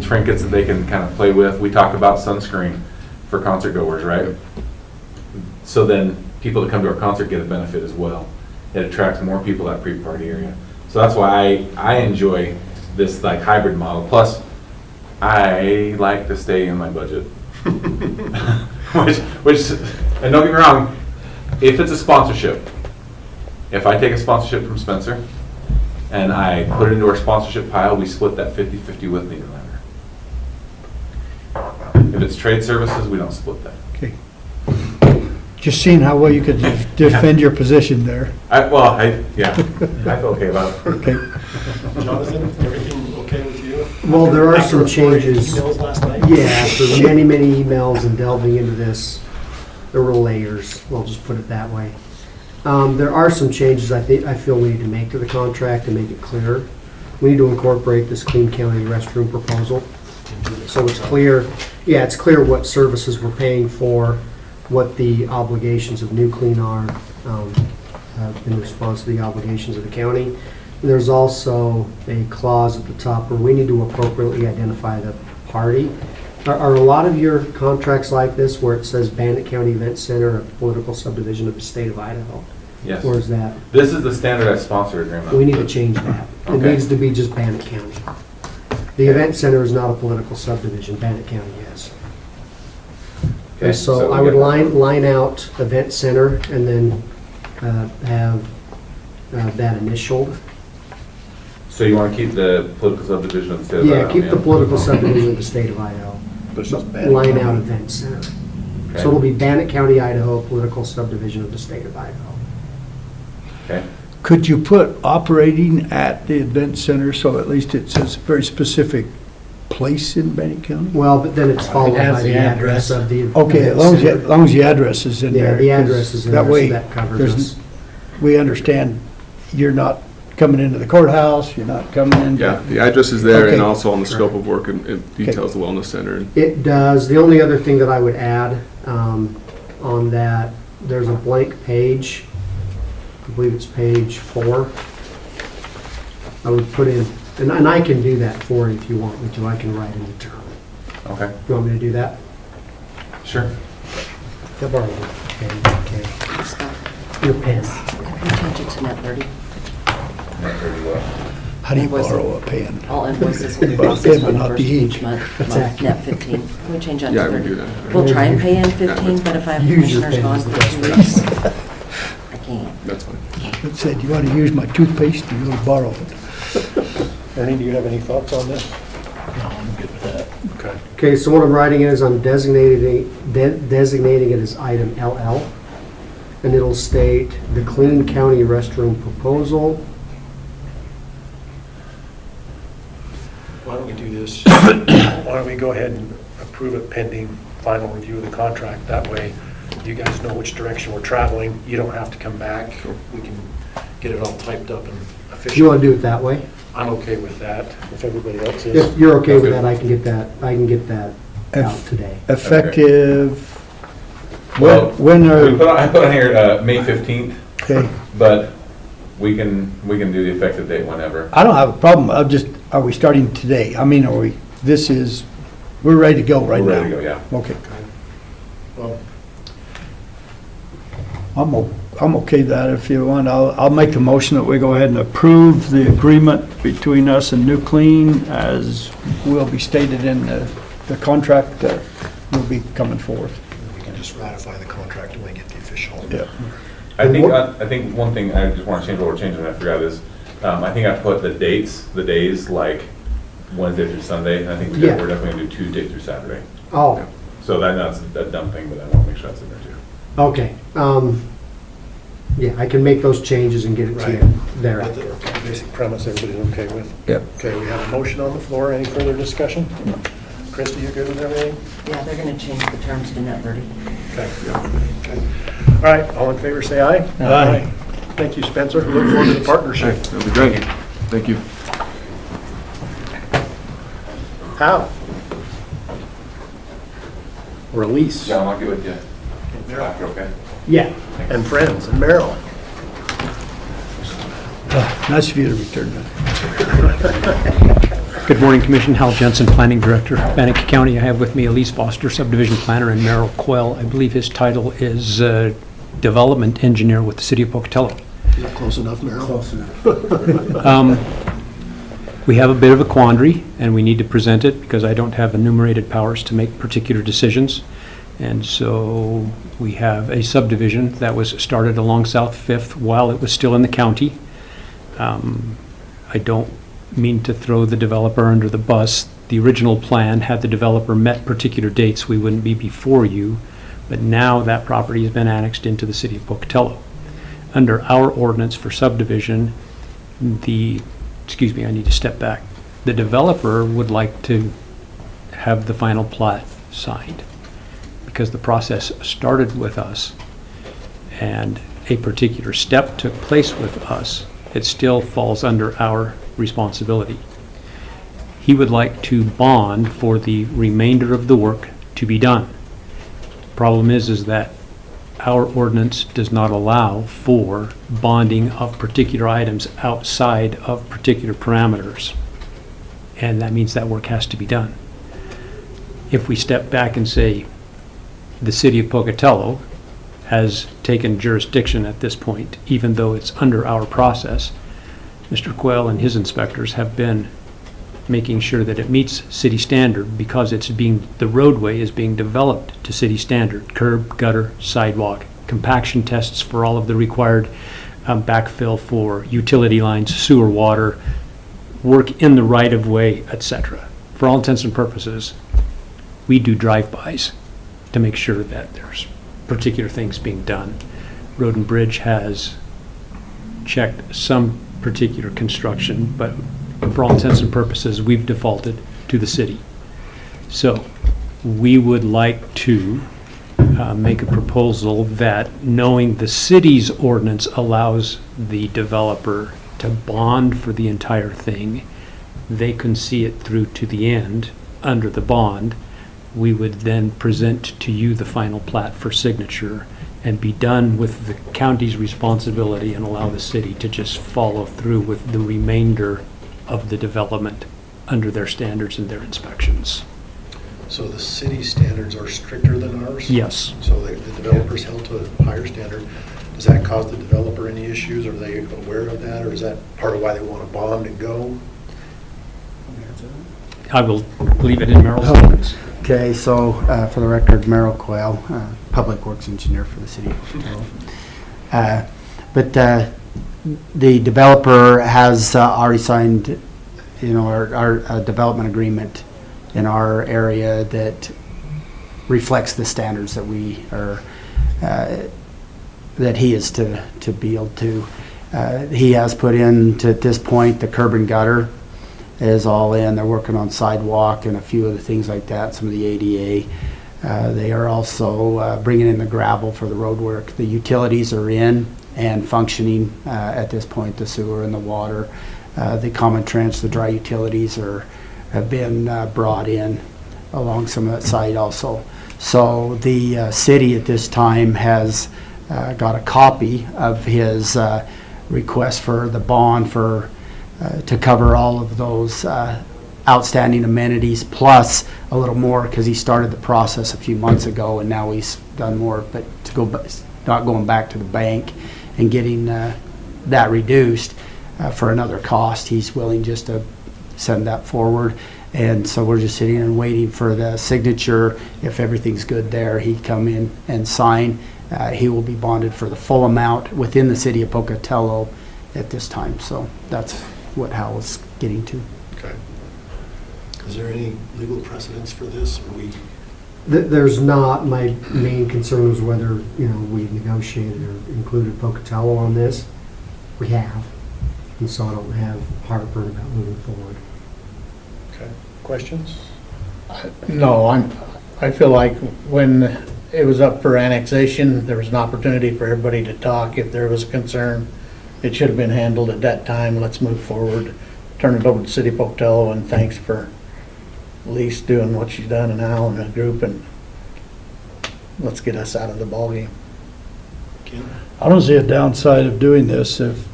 trinkets that they can kind of play with. We talked about sunscreen for concert goers, right? So then people that come to our concert get a benefit as well. It attracts more people to that pre-party area. So that's why I enjoy this like hybrid model. Plus, I like to stay in my budget. which, and don't get me wrong, if it's a sponsorship, if I take a sponsorship from Spencer and I put it into our sponsorship pile, we split that 50-50 with Nederlander. If it's trade services, we don't split that. Okay. Just seeing how well you could defend your position there. I feel okay about it. Okay. Jonathan, everything okay with you? Well, there are After some a flurry of changes. emails last night? Yeah, after many, many emails and delving into this, there were layers, we'll just put it that way. There are some changes I feel we need to make to the contract to make it clearer. We need to incorporate this Clean County restroom proposal. So it's clear, it's clear what services we're paying for, what the obligations of New Clean are in response to the obligations of the county. And there's also a clause at the top where we need to appropriately identify the party. Are a lot of your contracts like this where it says Bannock County Event Center, a political subdivision of the state of Idaho? Yes. Or is that, This is the standardized sponsor agreement. we need to change that. It Okay. needs to be just Bannock County. The event center is not a political subdivision, Bannock County is. Okay, And so I we would get- line out event center and then have that initialed. So you want to keep the political subdivision of the state of Yeah, Idaho? keep the political subdivision of the state of Idaho. But it's just Bannock Line out County. event center. Okay. So it'll be Bannock County, Idaho, political subdivision of the state of Idaho. Okay. Could you put operating at the event center, so at least it says very specific place in Bannock County? Well, but then it's followed has by the the address of the. Okay, event as center. long as the address is in Yeah, there. the 'cause address is in that there, way so that covers there's- us. We understand you're not coming into the courthouse, you're not coming in. Yeah, the address is there, Okay. and also on the scope of work, and it details the wellness center. And It does. The only other thing that I would add on that, there's a blank page. I believe it's page 4. I would put in, and I can do that for you if you want me to. I can write in the term. Okay. You want me to do that? Sure. I'll borrow your pen. Okay. Scott, Your pen. could we change it to net 30? Not very well. How do you Invoice. borrow a pen? All invoices will be But processed on not the the first of each ink. month, Exactly. net 15. Can we change that to Yeah, 30? we can do that. We'll try and pay in 15, but if I have Use your commissioners pen gone is the for best 2 way. weeks, I can't. That's fine. It said, you want to use my toothpaste, and you'll borrow it. Ernie, do you have any thoughts on this? No, I'm good with that. Okay. Okay, so what I'm writing is I'm designating it as item LL. And it'll state the Clean County restroom proposal. Why don't we do this? Why don't we go ahead and approve it pending final review of the contract? That way, you guys know which direction we're traveling. You don't have to come back. We can get it all typed up and If you want official. to do it that way, I'm okay with that, if everybody else is. if you're okay with that, I can get that out If- today. Effective, Well, when I are, put on here, May 15th, okay, but we can do the effective date whenever. I don't have a problem, are we starting today? I mean, we're ready to go right now? We're ready to go, yeah. Okay, Well, I'm okay with that if you want. I'll make the motion that we go ahead and approve the agreement between us and New Clean as will be stated in the contract that will be coming forth. we can just ratify the contract when we get the official. Yeah. I think one thing I just want to change, what we're changing, I forgot is, I think I put the days like Wednesday through Sunday. I think Yeah. we're definitely gonna do Tuesday through Saturday. Oh, So that's a dumb thing, but I want to make sure that's in there too. okay. Yeah, I can make those changes and get it to Right. you there. But the basic premise, everybody's okay with? Yep. Okay, we have a motion on the floor. Any further discussion? Christie, you good with everything? Yeah, they're going to change the terms to net 30. Okay. Okay. All right, all in favor, say aye. Aye. Thank you, Spencer. Look forward to the partnership. That'd be great. Thank you. How? Release. John, I'll get with you after, okay? Yeah. And friends, and Merrill. Nice of you to return that. Good morning, Commission. Hal Jensen, Planning Director, Bannock County. I have with me Elise Foster, Subdivision Planner, and Merrill Quell. I believe his title is Development Engineer with the City of Pocatello. Not close enough, Merrill? Close enough. We have a bit of a quandary, and we need to present it because I don't have enumerated powers to make particular decisions. And so we have a subdivision that was started along South Fifth while it was still in the county. I don't mean to throw the developer under the bus. The original plan, had the developer met particular dates, we wouldn't be before you. But now that property has been annexed into the city of Pocatello. Under our ordinance for subdivision, excuse me, I need to step back. The developer would like to have the final plat signed because the process started with us and a particular step took place with us. It still falls under our responsibility. He would like to bond for the remainder of the work to be done. Problem is that our ordinance does not allow for bonding of particular items outside of particular parameters. And that means that work has to be done. If we step back and say the city of Pocatello has taken jurisdiction at this point, even though it's under our process, Mr. Quayle and his inspectors have been making sure that it meets city standard because the roadway is being developed to city standard, curb, gutter, sidewalk, compaction tests for all of the required backfill for utility lines, sewer, water, work in the right-of-way, etc. For all intents and purposes, we do drive-bys to make sure that there's particular things being done. Road and Bridge has checked some particular construction, but for all intents and purposes, we've defaulted to the city. So we would like to make a proposal that, knowing the city's ordinance allows the developer to bond for the entire thing, they can see it through to the end under the bond. We would then present to you the final plat for signature and be done with the county's responsibility and allow the city to just follow through with the remainder of the development under their standards and their inspections. So the city standards are stricter than ours? Yes. So the developer's held to a higher standard. Does that cause the developer any issues? Are they aware of that, or is that part of why they want to bond and go? I will leave it in Merrill's hands. Okay, so for the record, Merrill Quayle, Public Works Engineer for the City of Pocatello. But the developer has already signed, our development agreement in our area that reflects the standards that we are, that he is to be able to. He has put in, to at this point, the curb and gutter is all in. They're working on sidewalk and a few of the things like that, some of the ADA. They are also bringing in the gravel for the road work. The utilities are in and functioning at this point, the sewer and the water. The common trench, the dry utilities have been brought in along some of that site also. So the city at this time has got a copy of his request for the bond for to cover all of those outstanding amenities, plus a little more because he started the process a few months ago and now he's done more, but to go not going back to the bank and getting that reduced for another cost. He's willing just to send that forward, and so we're just sitting and waiting for the signature. If everything's good there, he'd come in and sign. He will be bonded for the full amount within the city of Pocatello at this time. So that's what Hal was getting to. Okay. Is there any legal precedence for this? Or There's not. My main concern was whether, we negotiated or included Pocatello on this. We have. And so I don't have heartburn about moving forward. Okay. Questions? No, I feel like when it was up for annexation, there was an opportunity for everybody to talk. If there was a concern, it should have been handled at that time. Let's move forward, turn it over to City of Pocatello, and thanks for Lise doing what she's done and Al and the group, and let's get us out of the ballgame. I don't see a downside of doing this. If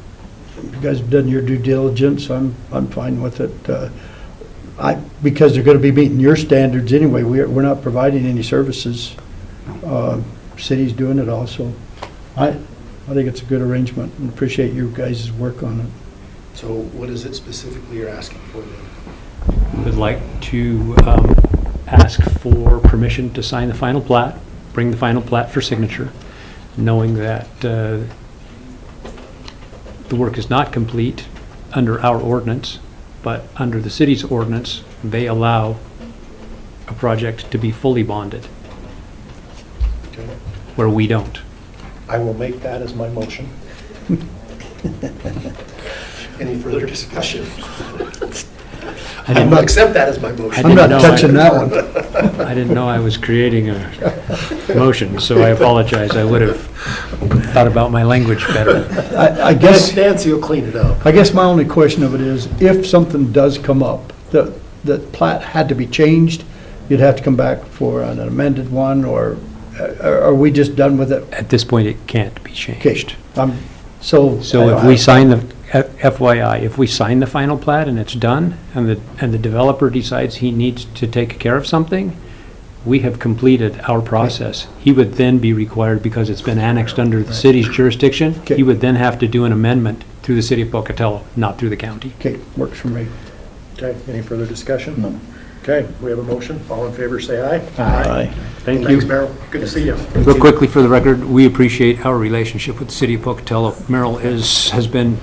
you guys have done your due diligence, I'm fine with it. Because they're going to be meeting your standards anyway. We're not providing any services. City's doing it also. I think it's a good arrangement and appreciate you guys' work on it. So what is it specifically you're asking for then? Would like to ask for permission to sign the final plat, bring the final plat for signature, knowing that the work is not complete under our ordinance, but under the city's ordinance, they allow a project to be fully bonded. Okay. where we don't. I will make that as my motion. Any further discussion? I I didn't- will accept that as my motion. I'm not know touching that one. I didn't know I was creating a motion, so I apologize. I would have thought about my language better. I guess, Nancy will clean it up. I guess my only question of it is, if something does come up, that plat had to be changed, you'd have to come back for an amended one, or are we just done with it? At this point, it can't be Okay, changed. so. So if we sign the, FYI, if we sign the final plat and it's done, and the developer decides he needs to take care of something, we have completed our process. He would then be required, because it's been annexed under the city's jurisdiction, Okay. he would then have to do an amendment through the city of Pocatello, not through the county. Okay, works for me. Okay, any further discussion? No. Okay, we have a motion. All in favor, say aye. Aye. Thank Thanks, you. Merrill. Good to see you. Real quickly, for the record, we appreciate our relationship with the city of Pocatello. Merrill has been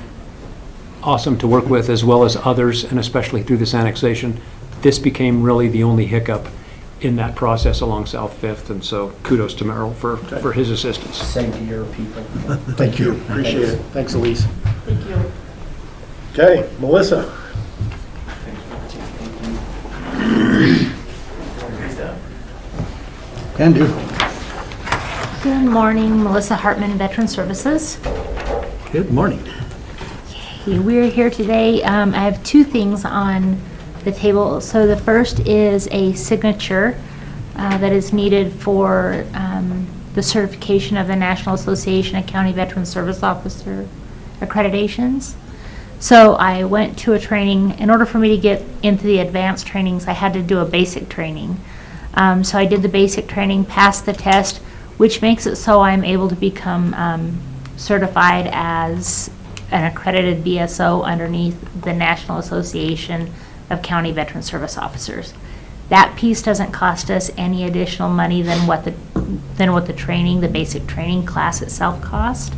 awesome to work with, as well as others, and especially through this annexation. This became really the only hiccup in that process along South Fifth, and so kudos to Merrill for his assistance. Same to your people. Thank you. Appreciate it. Thanks, Elise. Thank you. Okay, Melissa. Can do. Good morning, Melissa Hartman, Veteran Services. Good morning. We're here today. I have two things on the table. So the first is a signature that is needed for the certification of the National Association of County Veteran Service Officer accreditations. So I went to a training. In order for me to get into the advanced trainings, I had to do a basic training. So I did the basic training, passed the test, which makes it so I'm able to become certified as an accredited VSO underneath the National Association of County Veteran Service Officers. That piece doesn't cost us any additional money than what the training, the basic training class itself cost.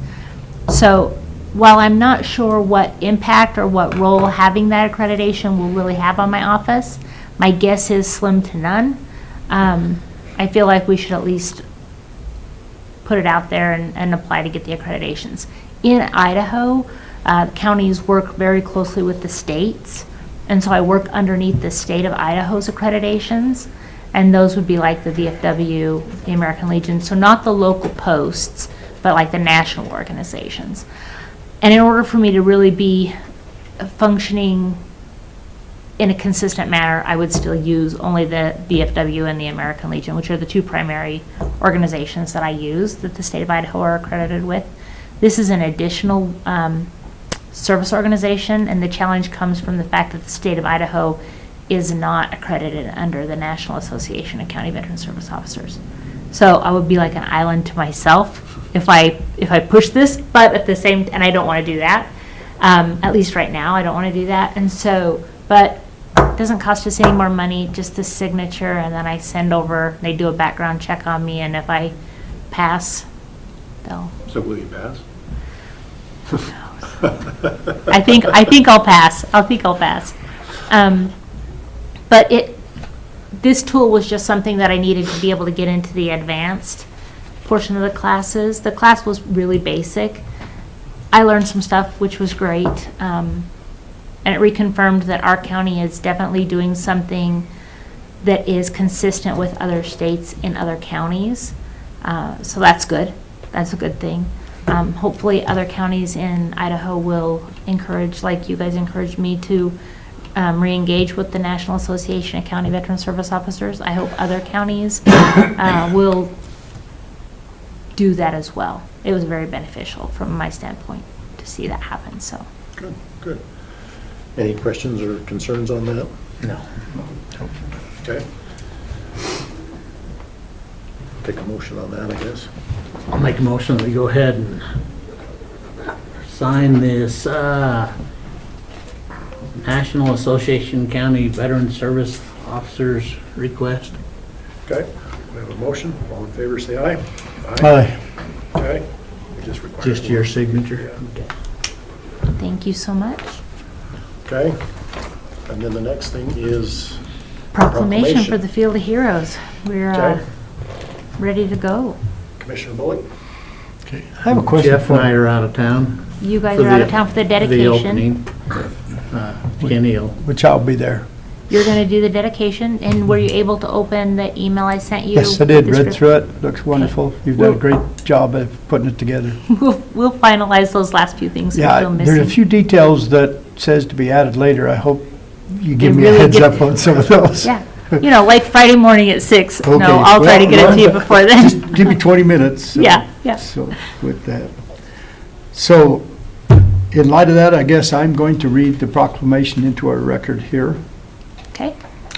So while I'm not sure what impact or what role having that accreditation will really have on my office, my guess is slim to none. I feel like we should at least put it out there and apply to get the accreditations. In Idaho, counties work very closely with the states, and so I work underneath the state of Idaho's accreditations, and those would be like the VFW, the American Legion, so not the local posts, but like the national organizations. And in order for me to really be functioning in a consistent manner, I would still use only the VFW and the American Legion, which are the two primary organizations that I use that the state of Idaho are accredited with. This is an additional service organization, and the challenge comes from the fact that the state of Idaho is not accredited under the National Association of County Veteran Service Officers. So I would be like an island to myself if I push this, but at the same, and I don't want to do that. At least right now, I don't want to do that. And so, but it doesn't cost us any more money, just the signature, and then I send over, they do a background check on me, and if I pass, they'll. So will you pass? I think I'll pass. I think I'll pass. But this tool was just something that I needed to be able to get into the advanced portion of the classes. The class was really basic. I learned some stuff, which was great. And it reconfirmed that our county is definitely doing something that is consistent with other states in other counties. So that's good. That's a good thing. Hopefully other counties in Idaho will encourage, like you guys encouraged me to re-engage with the National Association of County Veteran Service Officers. I hope other counties will do that as well. It was very beneficial from my standpoint to see that happen, so. Good, good. Any questions or concerns on that? No. Okay. Take a motion on that, I guess. I'll make a motion that we go ahead and sign this National Association County Veteran Service Officers request. Okay, we have a motion. All in favor, say aye. Aye. Okay. We just require. Just your signature. Thank you so much. Okay. And then the next thing is Proclamation for the Field of Heroes. We're Okay. ready to go. Commissioner Bullock. I have a question. Jeff and I are out of town. You guys for are out the- of town for the The dedication. opening. Kenny will. Which I'll be there. You're gonna do the dedication, and were you able to open the email I sent you? Yes, I did, with the read script? through it, looks wonderful. You've done a great job of putting it together. We'll finalize those last few things we're Yeah, still there are a missing. few details that says to be added later. I hope you give They me a really heads get- up on some of those. Yeah, you know, like Friday morning at 6. Okay, No, I'll try to well, get it to you well, before Just then. give me 20 minutes. so- Yeah, yeah. So, with that. So, in light of that, I guess I'm going to read the proclamation into our record here Okay,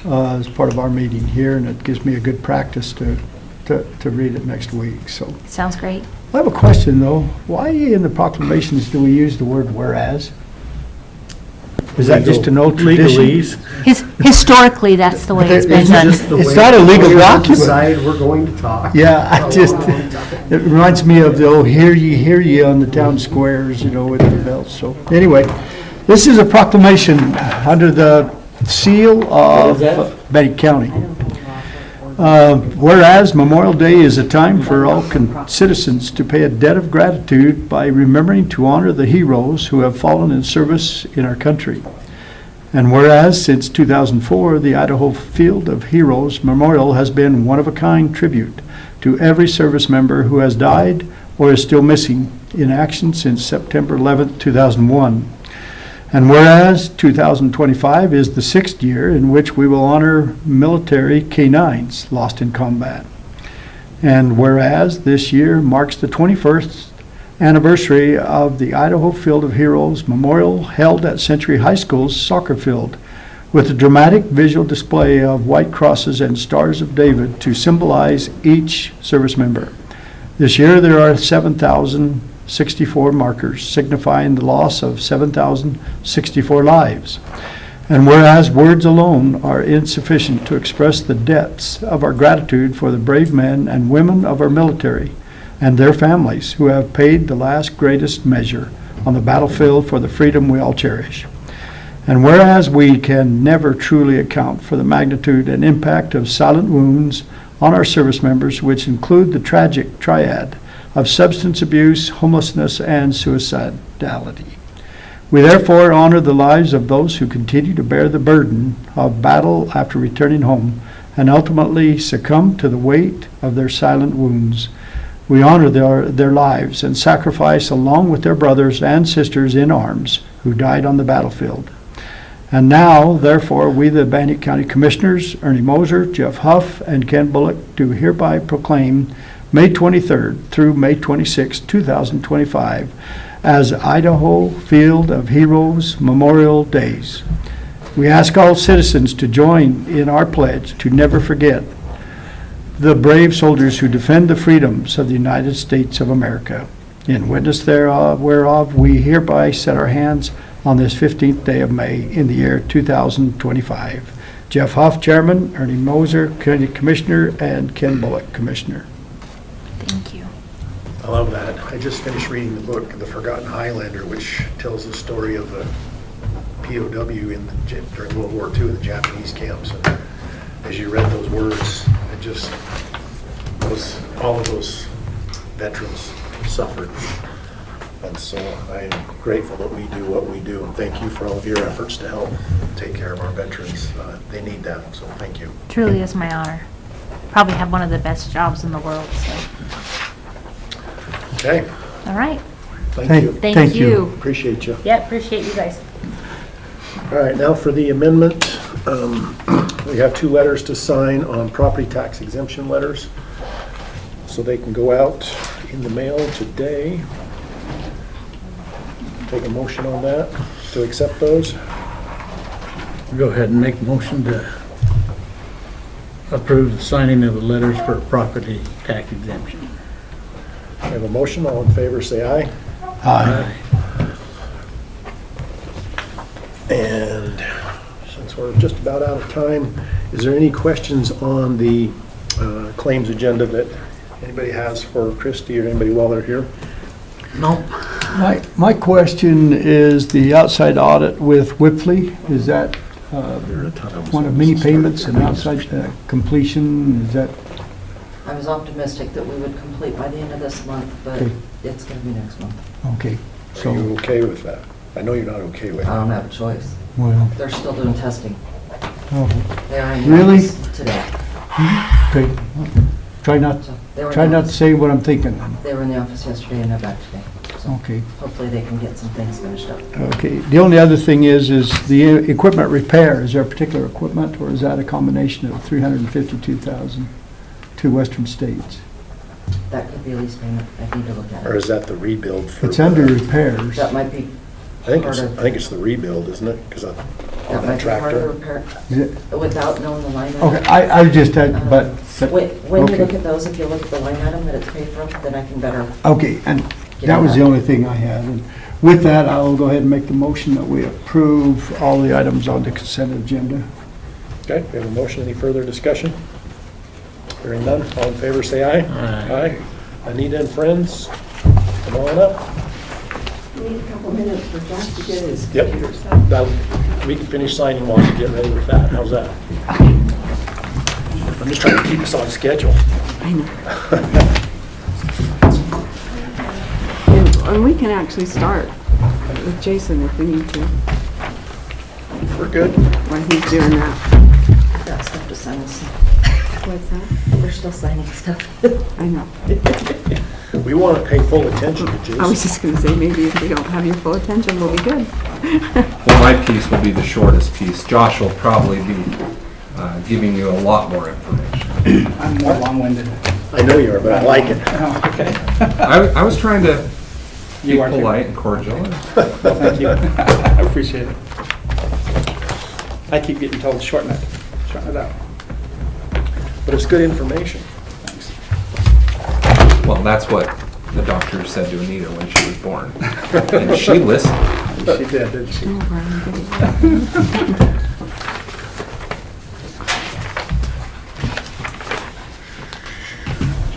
as part of our meeting here, and it gives me a good practice to read it next week, so. sounds great. I have a question, though. Why in the proclamations do we use the word "whereas"? Is that just an old tradition? Legalese. Historically, that's the way it's been It's done. just the It's not a legal Lawyers document. Decide we're going to talk. Yeah, I just, it reminds me of the, oh, hear ye on the town squares, you know, with the bells. So, anyway, this is a proclamation under the seal of Bannock County. Whereas Memorial Day is a time for all citizens to pay a debt of gratitude by remembering to honor the heroes who have fallen in service in our country. And whereas since 2004, the Idaho Field of Heroes Memorial has been one-of-a-kind tribute to every service member who has died or is still missing in action since September 11th, 2001. And whereas 2025 is the 6th year in which we will honor military K-9s lost in combat. And whereas this year marks the 21st anniversary of the Idaho Field of Heroes Memorial held at Century High School's soccer field, with a dramatic visual display of white crosses and stars of David to symbolize each service member. This year there are 7,064 markers signifying the loss of 7,064 lives. And whereas words alone are insufficient to express the depths of our gratitude for the brave men and women of our military and their families who have paid the last greatest measure on the battlefield for the freedom we all cherish. And whereas we can never truly account for the magnitude and impact of silent wounds on our service members, which include the tragic triad of substance abuse, homelessness, and suicidality. We therefore honor the lives of those who continue to bear the burden of battle after returning home and ultimately succumb to the weight of their silent wounds. We honor their lives and sacrifice along with their brothers and sisters in arms who died on the battlefield. And now, therefore, we, the Bannock County Commissioners, Ernie Moser, Jeff Huff, and Ken Bullock, do hereby proclaim May 23rd through May 26, 2025, as Idaho Field of Heroes Memorial Days. We ask all citizens to join in our pledge to never forget the brave soldiers who defend the freedoms of the United States of America. In witness thereof, whereof we hereby set our hands on this 15th day of May in the year 2025. Jeff Huff, Chairman, Ernie Moser, County Commissioner, and Ken Bullock, Commissioner. Thank you. I love that. I just finished reading the book, The Forgotten Highlander, which tells the story of a POW during World War II in the Japanese camps. And as you read those words, it just all of those veterans suffered. And so I am grateful that we do what we do, and thank you for all of your efforts to help take care of our veterans. They need that, so thank you. Truly is my honor. Probably have one of the best jobs in the world, so. Okay, All right. thank you. Thank you. Appreciate you. Yeah, appreciate you guys. All right, now for the amendment. We have 2 letters to sign on property tax exemption letters. So they can go out in the mail today. Take a motion on that to accept those. Go ahead and make a motion to approve the signing of the letters for property tax exemption. We have a motion. All in favor, say aye. Aye. And since we're just about out of time, is there any questions on the claims agenda that anybody has for Christie or anybody while they're here? Nope. My question is the outside audit with Whipley, is that one of many payments and outside completion, is that? was optimistic that we would complete by the end of this month, but Okay. it's gonna be next month. Okay, Are you so, okay with that? I know you're not okay with I it. don't have a choice. well, They're still doing testing. oh, They are in the Really? office today. okay. Try not, So they were in try the not to office- say what I'm thinking then. They were in the office yesterday and they're back today. So Okay. hopefully they can get some things finished up. Okay, the only other thing is the equipment repair, is there particular equipment, or is that a combination of 352,000 to Western States? That could be a lease payment. I need to look at Or it. is that the rebuild for? It's under repairs. That might be I think part it's, of, I think it's the rebuild, isn't it? Because that on might that be part of the tractor. repair, Is it- without knowing the line item. Okay, I just had, but, When you okay. look at those, if you look at the line item that it's paid from, then I can better. Okay, and that was the only thing I had. And with that, I'll go ahead and make the motion that we approve all the items on the consent agenda. Okay, we have a motion. Any further discussion? Hearing none, all in favor, say aye. Aye. Anita and friends, come on up. We need a couple minutes for Josh to get his Yep. computer set. We can finish signing while you get ready with that. How's that? I'm just trying to keep us on schedule. I know. And we can actually start with Jason if we need to, We're good. while he's doing that. I've got stuff to sign. What's that? We're still signing stuff. I know. We want to pay full attention to Jason. I was just gonna say, maybe if we don't have your full attention, we'll be good. Well, my piece will be the shortest piece. Josh will probably be giving you a lot more information. I'm more long-winded. I know you are, but I like it. Oh, okay. I was trying to be You are too. polite and cordial. Well, thank you. I appreciate it. I keep getting told shorten it out. But it's good information. Thanks. Well, that's what the doctor said to Anita when she was born. And she listened. She did, didn't she? Oh, Brian, get it.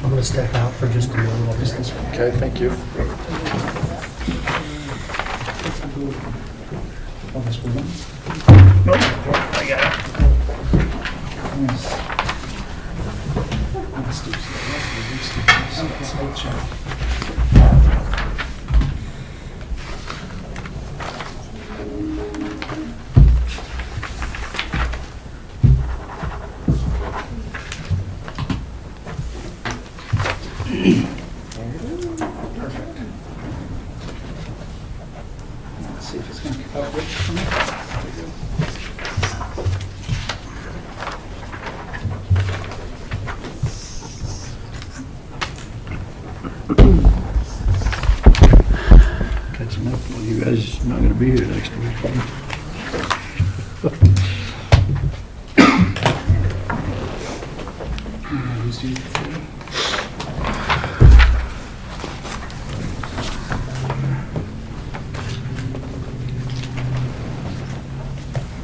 I'm gonna step out for just a moment. Okay, thank you. Nope, I got it. Let's see if it's going to come up with Catching up, well, you guys not gonna be here next week.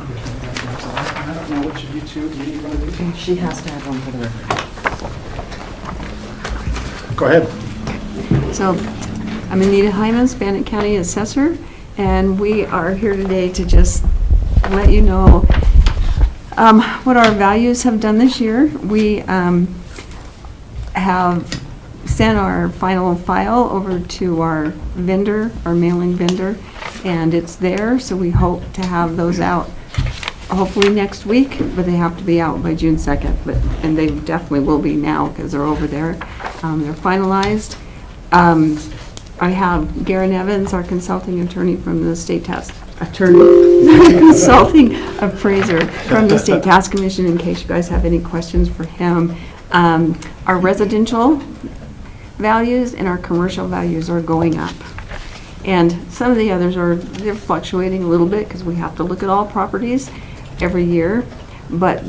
I don't know which of you two do you need one of these? She has to have one for the record. Go ahead. So, I'm Anita Hymas, Bannock County Assessor, and we are here today to just let you know what our values have done this year. We have sent our final file over to our vendor, our mailing vendor, and it's there, so we hope to have those out hopefully next week, but they have to be out by June 2nd, and they definitely will be now because they're over there. They're finalized. I have Garen Evans, our consulting attorney from the state task, consulting appraiser from the State Tax Commission, in case you guys have any questions for him. Our residential values and our commercial values are going up. And some of the others they're fluctuating a little bit because we have to look at all properties every year. But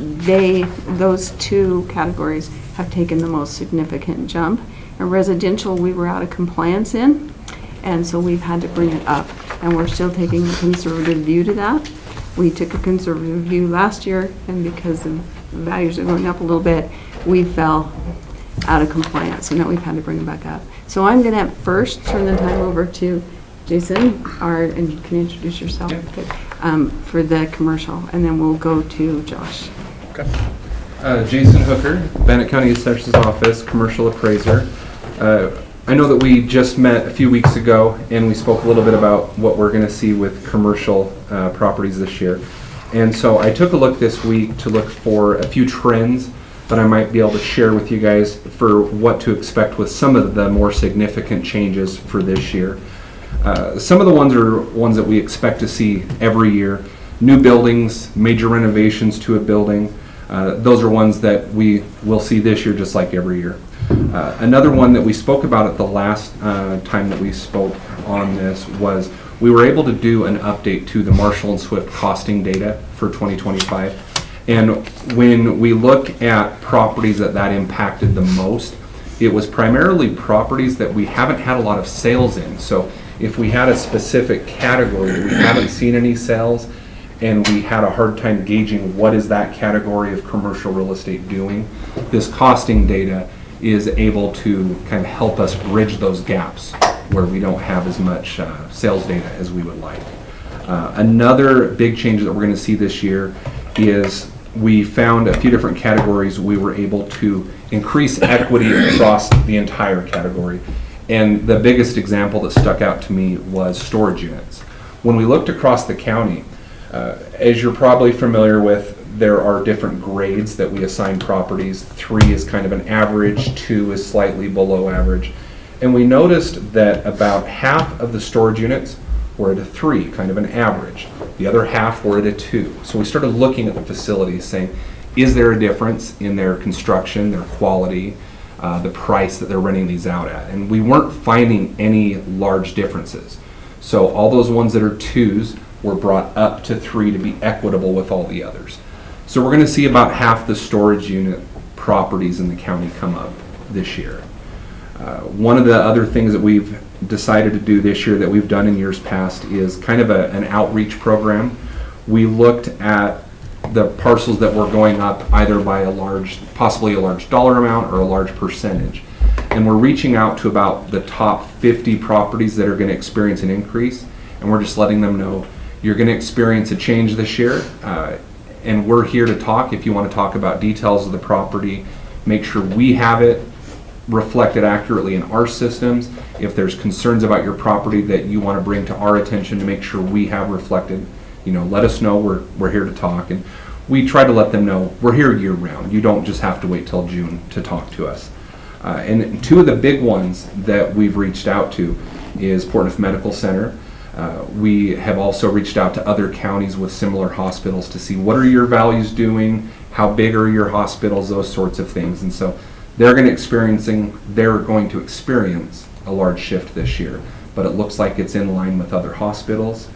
those two categories have taken the most significant jump. And residential, we were out of compliance in, and so we've had to bring it up. And we're still taking a conservative view to that. We took a conservative view last year, and because the values are going up a little bit, we fell out of compliance, so now we've had to bring it back up. So I'm gonna first turn the time over to Jason, and you can introduce yourself, for the commercial, and then we'll go to Josh. Okay. Jason Hooker, Bannock County Assessor's Office, Commercial Appraiser. I know that we just met a few weeks ago and we spoke a little bit about what we're going to see with commercial properties this year. And so I took a look this week to look for a few trends that I might be able to share with you guys for what to expect with some of the more significant changes for this year. Some of the ones are ones that we expect to see every year. New buildings, major renovations to a building. Those are ones that we will see this year just like every year. Another one that we spoke about at the last time that we spoke on this was we were able to do an update to the Marshall and Swift costing data for 2025. And when we look at properties that impacted the most, it was primarily properties that we haven't had a lot of sales in. So if we had a specific category that we haven't seen any sales, and we had a hard time gauging what is that category of commercial real estate doing, this costing data is able to kind of help us bridge those gaps where we don't have as much sales data as we would like. Another big change that we're going to see this year is we found a few different categories we were able to increase equity across the entire category. And the biggest example that stuck out to me was storage units. When we looked across the county, as you're probably familiar with, there are different grades that we assign properties. 3 is kind of an average, 2 is slightly below average. And we noticed that about half of the storage units were at a 3, kind of an average. The other half were at a 2. So we started looking at the facilities saying, is there a difference in their construction, their quality, the price that they're renting these out at? And we weren't finding any large differences. So all those ones that are 2s were brought up to 3 to be equitable with all the others. So we're going to see about half the storage unit properties in the county come up this year. One of the other things that we've decided to do this year that we've done in years past is kind of an outreach program. We looked at the parcels that were going up either by possibly a large dollar amount or a large percentage. And we're reaching out to about the top 50 properties that are going to experience an increase. And we're just letting them know, you're going to experience a change this year. And we're here to talk. If you want to talk about details of the property, make sure we have it reflected accurately in our systems. If there's concerns about your property that you want to bring to our attention to make sure we have reflected, let us know. We're here to talk. And we try to let them know we're here year round. You don't just have to wait till June to talk to us. And 2 of the big ones that we've reached out to is Portneuf Medical Center. We have also reached out to other counties with similar hospitals to see what are your values doing, how big are your hospitals, those sorts of things. And so they're going to experience a large shift this year, but it looks like it's in line with other hospitals.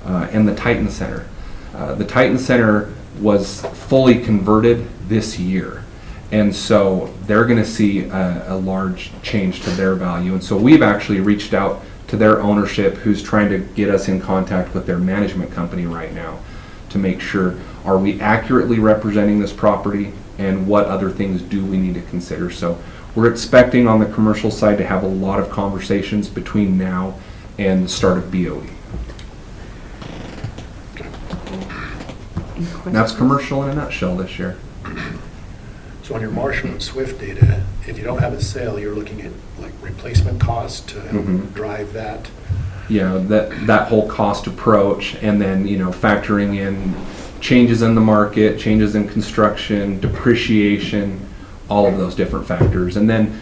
And the Titan Center. The Titan Center was fully converted this year. And so they're going to see a large change to their value. And so we've actually reached out to their ownership, who's trying to get us in contact with their management company right now to make sure, are we accurately representing this property and what other things do we need to consider. So we're expecting on the commercial side to have a lot of conversations between now and the start of BOE. And that's commercial in a nutshell this year. So on your Marshall and Swift data, if you don't have a sale, you're looking at like replacement cost to drive that? Yeah, that whole cost approach, and then, factoring in changes in the market, changes in construction, depreciation, all of those different factors. And then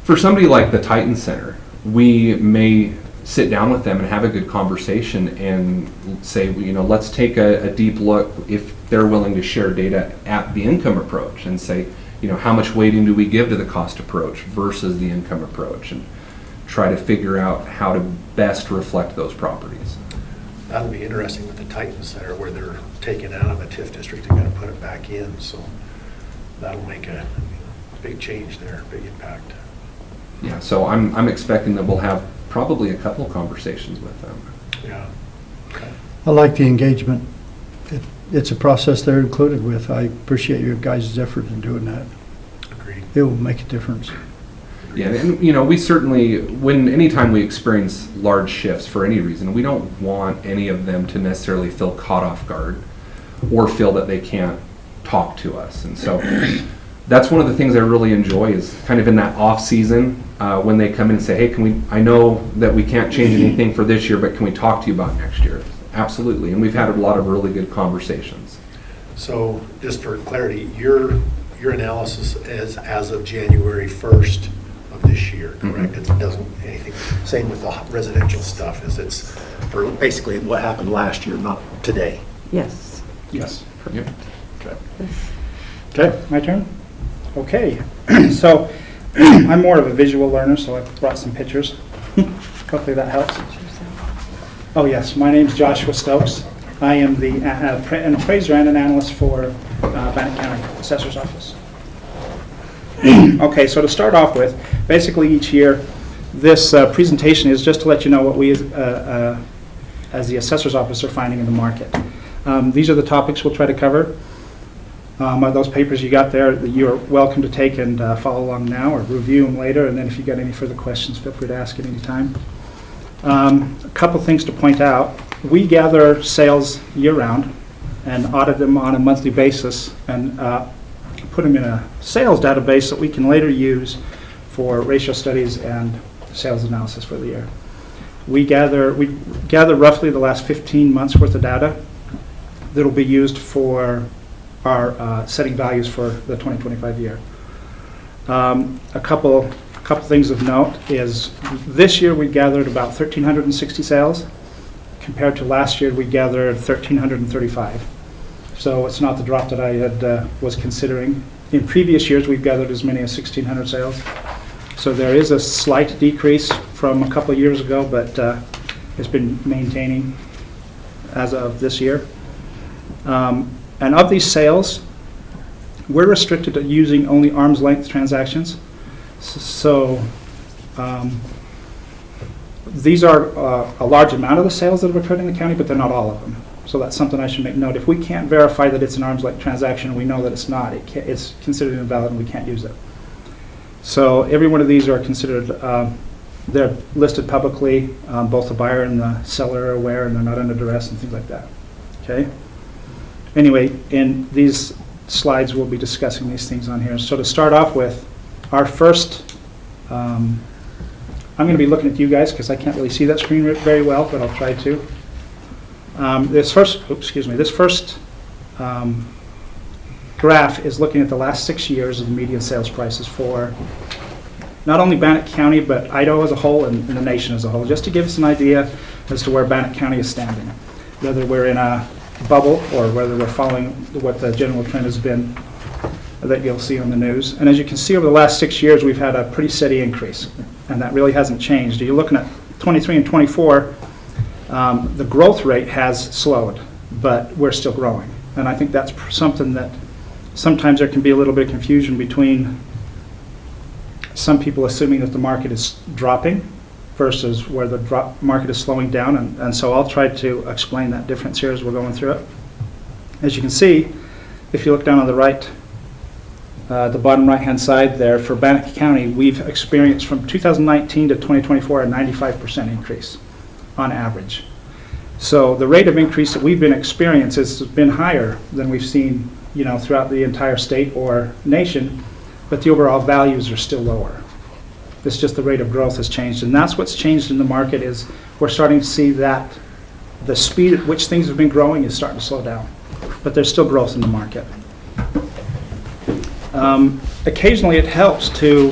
for somebody like the Titan Center, we may sit down with them and have a good conversation and say, let's take a deep look, if they're willing to share data, at the income approach and say, how much weighting do we give to the cost approach versus the income approach, and try to figure out how to best reflect those properties. That'll be interesting with the Titan Center, where they're taking out of a TIF district and going to put it back in. So that'll make a big change there, big impact. Yeah, so I'm expecting that we'll have probably a couple conversations with them. Yeah. Okay. I like the engagement. It's a process they're included with. I appreciate your guys' effort in doing that. Agreed. It will make a difference. Yeah, and we certainly, anytime we experience large shifts for any reason, we don't want any of them to necessarily feel caught off guard or feel that they can't talk to us. And so that's one of the things I really enjoy is kind of in that off season when they come in and say, hey, I know that we can't change anything for this year, but can we talk to you about next year? Absolutely. And we've had a lot of really good conversations. So just for clarity, your analysis is as of January 1st of this year, correct? It doesn't anything, same with the residential stuff, is it's for basically what happened last year, not today. Yes. Yes. Yep. Okay. My turn? Okay, so I'm more of a visual learner, so I brought some pictures. Hopefully that helps. Oh yes, my name's Joshua Stokes. I am an appraiser and an analyst for Bannock County Assessor's Office. Okay, so to start off with, basically each year, this presentation is just to let you know what we as the Assessor's Office are finding in the market. These are the topics we'll try to cover. Those papers you got there, that you're welcome to take and follow along now or review them later, and then if you got any further questions, feel free to ask at any time. A couple things to point out. We gather sales year-round and audit them on a monthly basis and put them in a sales database that we can later use for ratio studies and sales analysis for the year. We gather roughly the last 15 months worth of data that will be used for our setting values for the 2025 year. A couple things of note is this year we gathered about 1,360 sales. Compared to last year, we gathered 1,335. So it's not the drop that I was considering. In previous years, we've gathered as many as 1,600 sales. So there is a slight decrease from a couple of years ago, but it's been maintaining as of this year. And of these sales, we're restricted to using only arm's length transactions. So these are a large amount of the sales that have occurred in the county, but they're not all of them. So that's something I should make note. If we can't verify that it's an arm's length transaction, we know that it's not. It's considered invalid and we can't use it. So every one of these are considered, they're listed publicly. Both the buyer and the seller are aware and they're not under duress and things like that. Okay? Anyway, in these slides, we'll be discussing these things on here. So to start off with, our first, I'm going to be looking at you guys because I can't really see that screen very well, but I'll try to. This first graph is looking at the last 6 years of the median sales prices for not only Bannock County, but Idaho as a whole and the nation as a whole, just to give us an idea as to where Bannock County is standing, whether we're in a bubble or whether we're following what the general trend has been that you'll see on the news. And as you can see, over the last 6 years, we've had a pretty steady increase, and that really hasn't changed. You're looking at 23 and 24, the growth rate has slowed, but we're still growing. And I think that's something that sometimes there can be a little bit of confusion between some people assuming that the market is dropping versus where the market is slowing down. And so I'll try to explain that difference here as we're going through it. As you can see, if you look down on the right, the bottom right-hand side there, for Bannock County, we've experienced from 2019 to 2024 a 95% increase on average. So the rate of increase that we've been experiencing has been higher than we've seen, throughout the entire state or nation, but the overall values are still lower. It's just the rate of growth has changed, and that's what's changed in the market. Is we're starting to see that the speed at which things have been growing is starting to slow down, but there's still growth in the market. Occasionally it helps to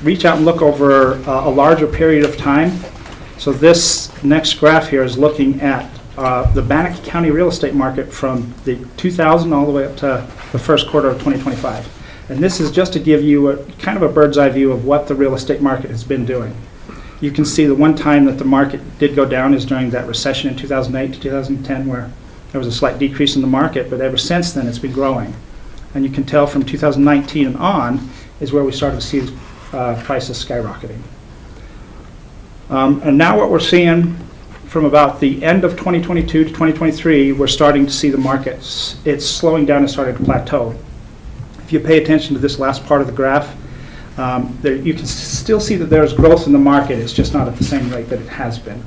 reach out and look over a larger period of time. So this next graph here is looking at the Bannock County real estate market from the 2000 all the way up to the first quarter of 2025. And this is just to give you kind of a bird's eye view of what the real estate market has been doing. You can see the one time that the market did go down is during that recession in 2008 to 2010, where there was a slight decrease in the market, but ever since then it's been growing. And you can tell from 2019 and on is where we started to see prices skyrocketing. And now what we're seeing from about the end of 2022 to 2023, we're starting to see the market, it's slowing down and starting to plateau. If you pay attention to this last part of the graph, you can still see that there's growth in the market. It's just not at the same rate that it has been.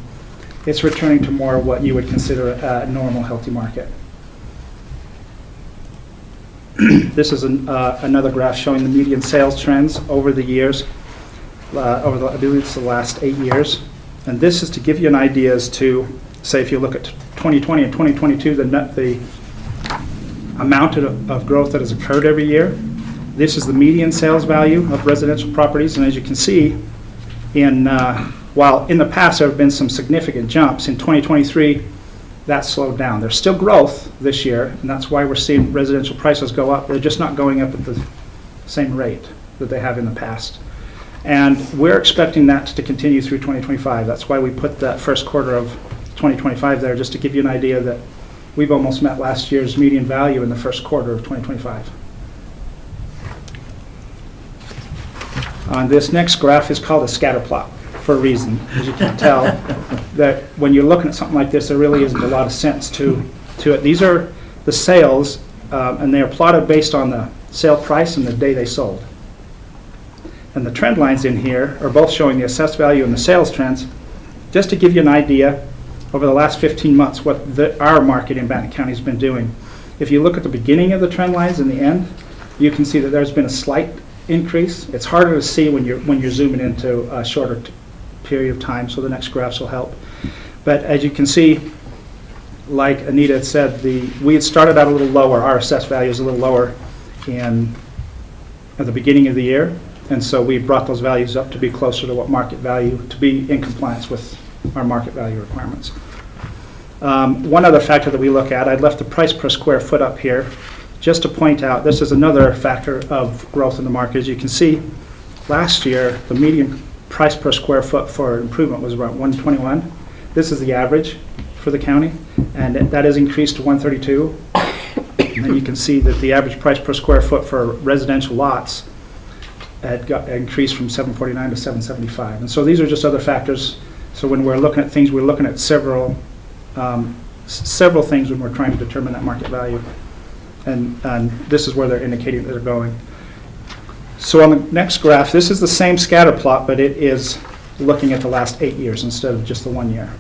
It's returning to more what you would consider a normal, healthy market. This is another graph showing the median sales trends over the years, I believe it's the last 8 years. And this is to give you an idea as to, say, if you look at 2020 and 2022, the amount of growth that has occurred every year. This is the median sales value of residential properties, and as you can see, while in the past there have been some significant jumps, in 2023 that slowed down. There's still growth this year, and that's why we're seeing residential prices go up. They're just not going up at the same rate that they have in the past. And we're expecting that to continue through 2025. That's why we put that first quarter of 2025 there, just to give you an idea that we've almost met last year's median value in the first quarter of 2025. This next graph is called a scatter plot for a reason. As you can tell, that when you're looking at something like this, there really isn't a lot of sense to it. These are the sales, and they are plotted based on the sale price and the day they sold. And the trend lines in here are both showing the assessed value and the sales trends, just to give you an idea over the last 15 months what our market in Bannock County has been doing. If you look at the beginning of the trend lines and the end, you can see that there's been a slight increase. It's harder to see when you're zooming into a shorter period of time, so the next graphs will help. But as you can see, like Anita had said, we had started out a little lower. Our assessed value is a little lower at the beginning of the year, and so we brought those values up to be closer to what market value, to be in compliance with our market value requirements. One other factor that we look at, I'd left the price per square foot up here just to point out, this is another factor of growth in the market. As you can see, last year the median price per square foot for improvement was around $121. This is the average for the county, and that has increased to $132. And then you can see that the average price per square foot for residential lots had got increased from $749 to $775. And so these are just other factors. So when we're looking at things, we're looking at several things when we're trying to determine that market value. And this is where they're indicating that they're going. So on the next graph, this is the same scatter plot, but it is looking at the last 8 years instead of just the 1 year.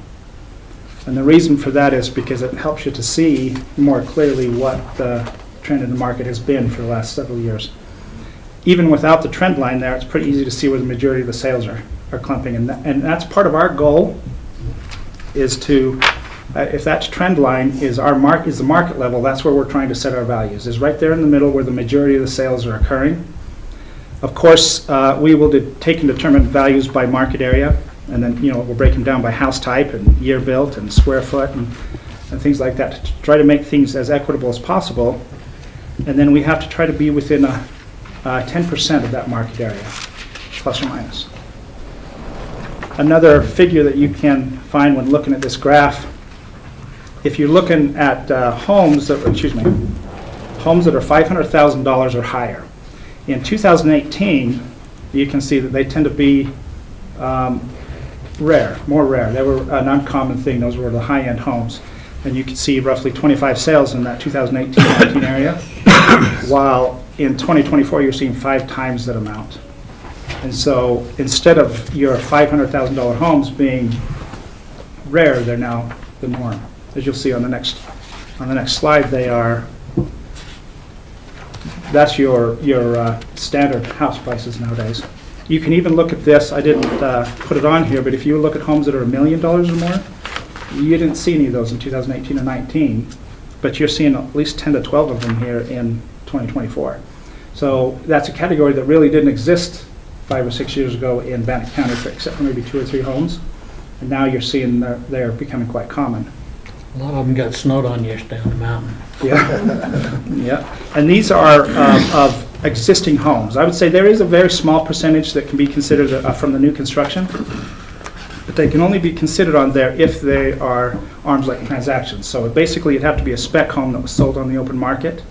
And the reason for that is because it helps you to see more clearly what the trend in the market has been for the last several years. Even without the trend line there, it's pretty easy to see where the majority of the sales are clumping. And that's part of our goal, is to, if that trend line is the market level, that's where we're trying to set our values, is right there in the middle where the majority of the sales are occurring. Of course, we will take and determine values by market area, and then we'll break them down by house type and year built and square foot and things like that to try to make things as equitable as possible. And then we have to try to be within 10% of that market area, plus or minus. Another figure that you can find when looking at this graph, if you're looking at homes that are $500,000 or higher, in 2018, you can see that they tend to be more rare. They were an uncommon thing. Those were the high-end homes. And you can see roughly 25 sales in that 2018-19 area, while in 2024 you're seeing 5 times that amount. And so instead of your $500,000 homes being rare, they're now the norm. As you'll see on the next slide, that's your standard house prices nowadays. You can even look at this. I didn't put it on here, but if you look at homes that are $1 million or more, you didn't see any of those in 2018 or 19, but you're seeing at least 10 to 12 of them here in 2024. So that's a category that really didn't exist 5 or 6 years ago in Bannock County, except for maybe 2 or 3 homes. And now you're seeing they're becoming quite common. A lot of them got snowed on yesterday on the mountain. Yeah, yeah. And these are of existing homes. I would say there is a very small percentage that can be considered from the new construction, but they can only be considered on there if they are arm's length transactions. So basically it'd have to be a spec home that was sold on the open market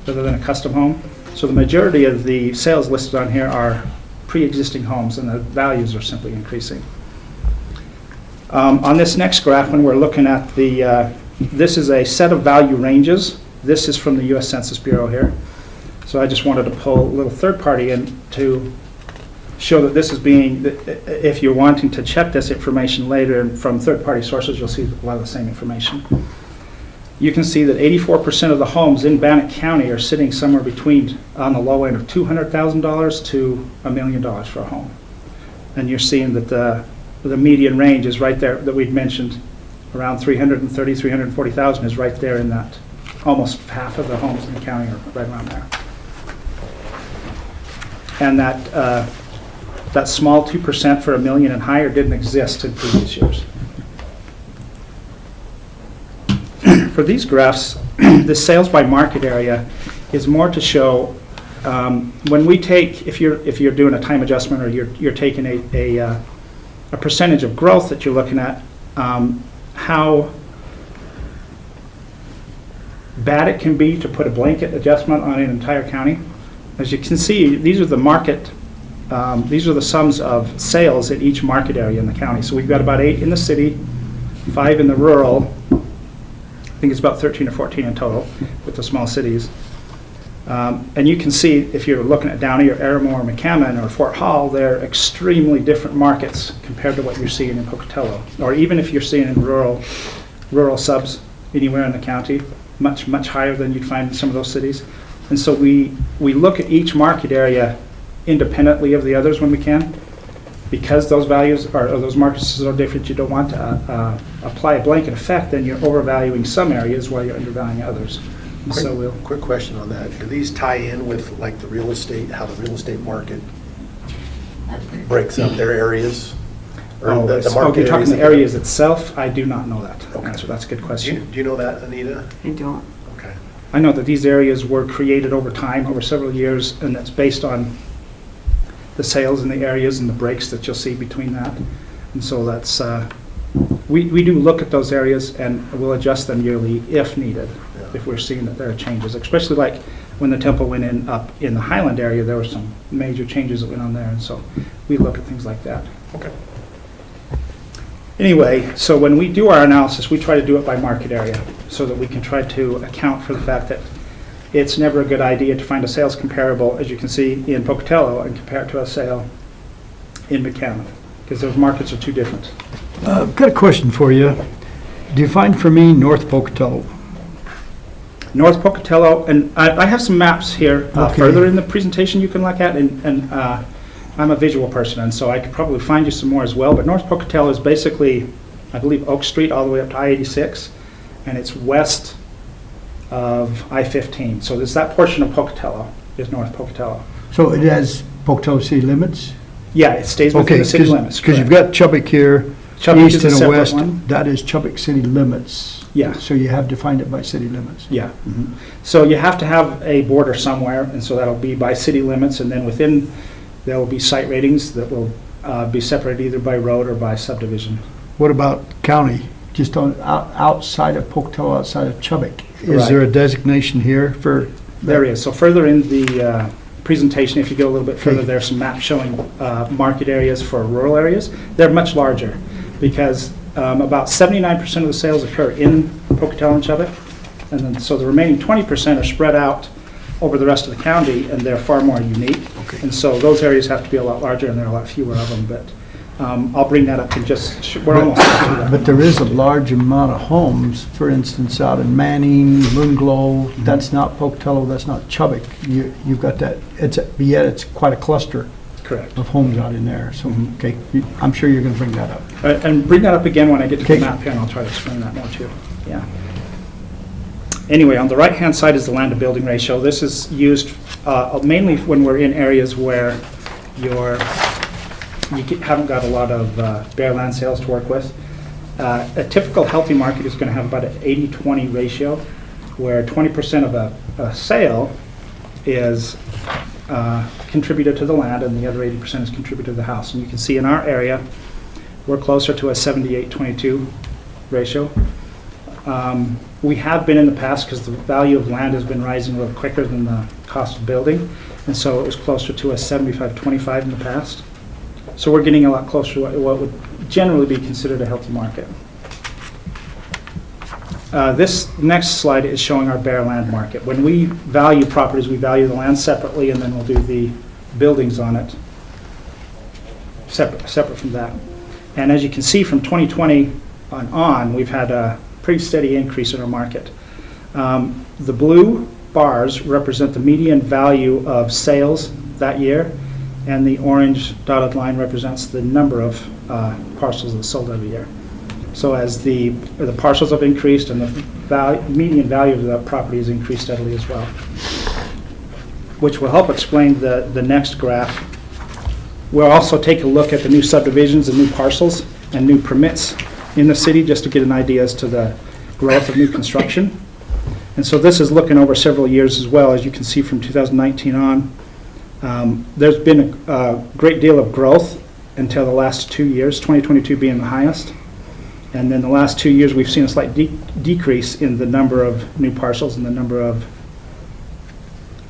rather than a custom home. So the majority of the sales listed on here are pre-existing homes, and the values are simply increasing. On this next graph, when we're looking at this is a set of value ranges. This is from the U.S. Census Bureau here. So I just wanted to pull a little third party in to show that this is being, if you're wanting to check this information later from third party sources, you'll see a lot of the same information. you can see that 84% of the homes in Bannock County are sitting somewhere between, on the low end of $200,000 to $1 million for a home. And you're seeing that the median range is right there that we'd mentioned, around 330, 340,000 is right there in that. Almost half of the homes in the county are right around there. And that small 2% for $1 million and higher didn't exist in previous years. For these graphs, the sales by market area is more to show when we take, if you're doing a time adjustment or you're taking a percentage of growth that you're looking at, how bad it can be to put a blanket adjustment on an entire county. As you can see, these are the market, these are the sums of sales in each market area in the county. So we've got about 8 in the city, 5 in the rural. I think it's about 13 or 14 in total with the small cities. And you can see if you're looking at Downey or Aramore or McCammon or Fort Hall, they're extremely different markets compared to what you're seeing in Pocatello. Or even if you're seeing in rural subs anywhere in the county, much, much higher than you'd find in some of those cities. And so we look at each market area independently of the others when we can. Because those values or those markets are different, you don't want to apply a blanket effect, then you're overvaluing some areas while you're undervaluing others. And so quick question on that. Do these tie in with like the real estate, how the real estate market breaks up their areas? Or the market you're talking areas the areas itself? I do not know that. Okay. Answer. That's a good question. Do you know that, Anita? I don't. Okay. I know that these areas were created over time, over several years, and that's based on the sales in the areas and the breaks that you'll see between that. And so that's, we do look at those areas and we'll adjust them yearly if needed, if we're seeing that there are changes, especially like when the temple went in up in the Highland area, there were some major changes that went on there. And so we look at things like that. Okay. Anyway, so when we do our analysis, we try to do it by market area so that we can try to account for the fact that it's never a good idea to find a sales comparable, as you can see, in Pocatello and compare it to a sale in McCammon, because those markets are too different. I've got a question for you. Define for me North Pocatello. North Pocatello, and I have some maps here Okay. further in the presentation you can look at, and I'm a visual person, and so I could probably find you some more as well, but North Pocatello is basically, I believe, Oak Street all the way up to I-86, and it's west of I-15. So there's that portion of Pocatello is North Pocatello. So it has Pocatello city limits? Yeah, it stays within the city limits. Because you've got Chubbuck here, Chubbuck east is a and separate west. one. That is Chubbuck city limits. Yeah. So you have defined it by city limits. Yeah. So you have to have a border somewhere, and so that'll be by city limits, and then within, there will be site ratings that will be separated either by road or by subdivision. What about county? Just on, outside of Pocatello, outside of Chubbuck? Is Right. there a designation here for? There is. So further in the presentation, if you go a little bit further, there are some maps showing market areas for rural areas. They're much larger because about 79% of the sales occur in Pocatello and Chubbuck. And then, so the remaining 20% are spread out over the rest of the county, and they're far more unique. Okay. And so those areas have to be a lot larger, and there are a lot fewer of them. But I'll bring that up in just, we're almost up to that. But there is a large amount of homes, for instance, out in Manning, Moonglow, that's not Pocatello, that's not Chubbuck. You've got that, yet it's quite a cluster Correct. of homes out in there. So, okay, I'm sure you're gonna bring that up. And bring that up again when I get to Okay. the map here, and I'll try to explain that more too. Yeah. Anyway, on the right-hand side is the land-to-building ratio. This is used mainly when we're in areas where you haven't got a lot of bare land sales to work with. A typical healthy market is going to have about an 80-20 ratio, where 20% of a sale is contributed to the land, and the other 80% is contributed to the house. And you can see in our area, we're closer to a 78-22 ratio. We have been in the past because the value of land has been rising a little quicker than the cost of building, and so it was closer to a 75-25 in the past. So we're getting a lot closer to what would generally be considered a healthy market. This next slide is showing our bare land market. When we value properties, we value the land separately, and then we'll do the buildings on it separate from that. And as you can see, from 2020 on, we've had a pretty steady increase in our market. The blue bars represent the median value of sales that year, and the orange dotted line represents the number of parcels that sold every year. So as the parcels have increased and the median value of that property has increased steadily as well, which will help explain the next graph. We'll also take a look at the new subdivisions and new parcels and new permits in the city, just to get an idea as to the growth of new construction. And so this is looking over several years as well. As you can see from 2019 on, there's been a great deal of growth until the last 2 years, 2022 being the highest. And then the last 2 years, we've seen a slight decrease in the number of new parcels and the number of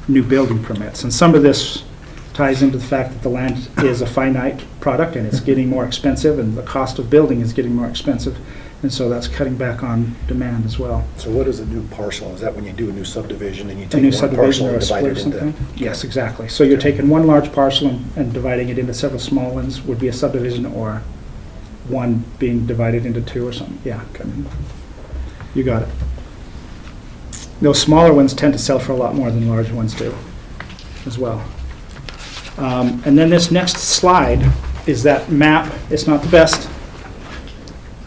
new building permits. And some of this ties into the fact that the land is a finite product and it's getting more expensive, and the cost of building is getting more expensive. And so that's cutting back on demand as well. So what is a new parcel? Is that when you do a new subdivision and you A take new one subdivision parcel or and a divide split or it into? something? Yes, exactly. So you're taking one large parcel and dividing it into several small ones would be a subdivision, or one being divided into two or something. Yeah, okay. You got it. Those smaller ones tend to sell for a lot more than large ones do as well. And then this next slide is that map. It's not the best,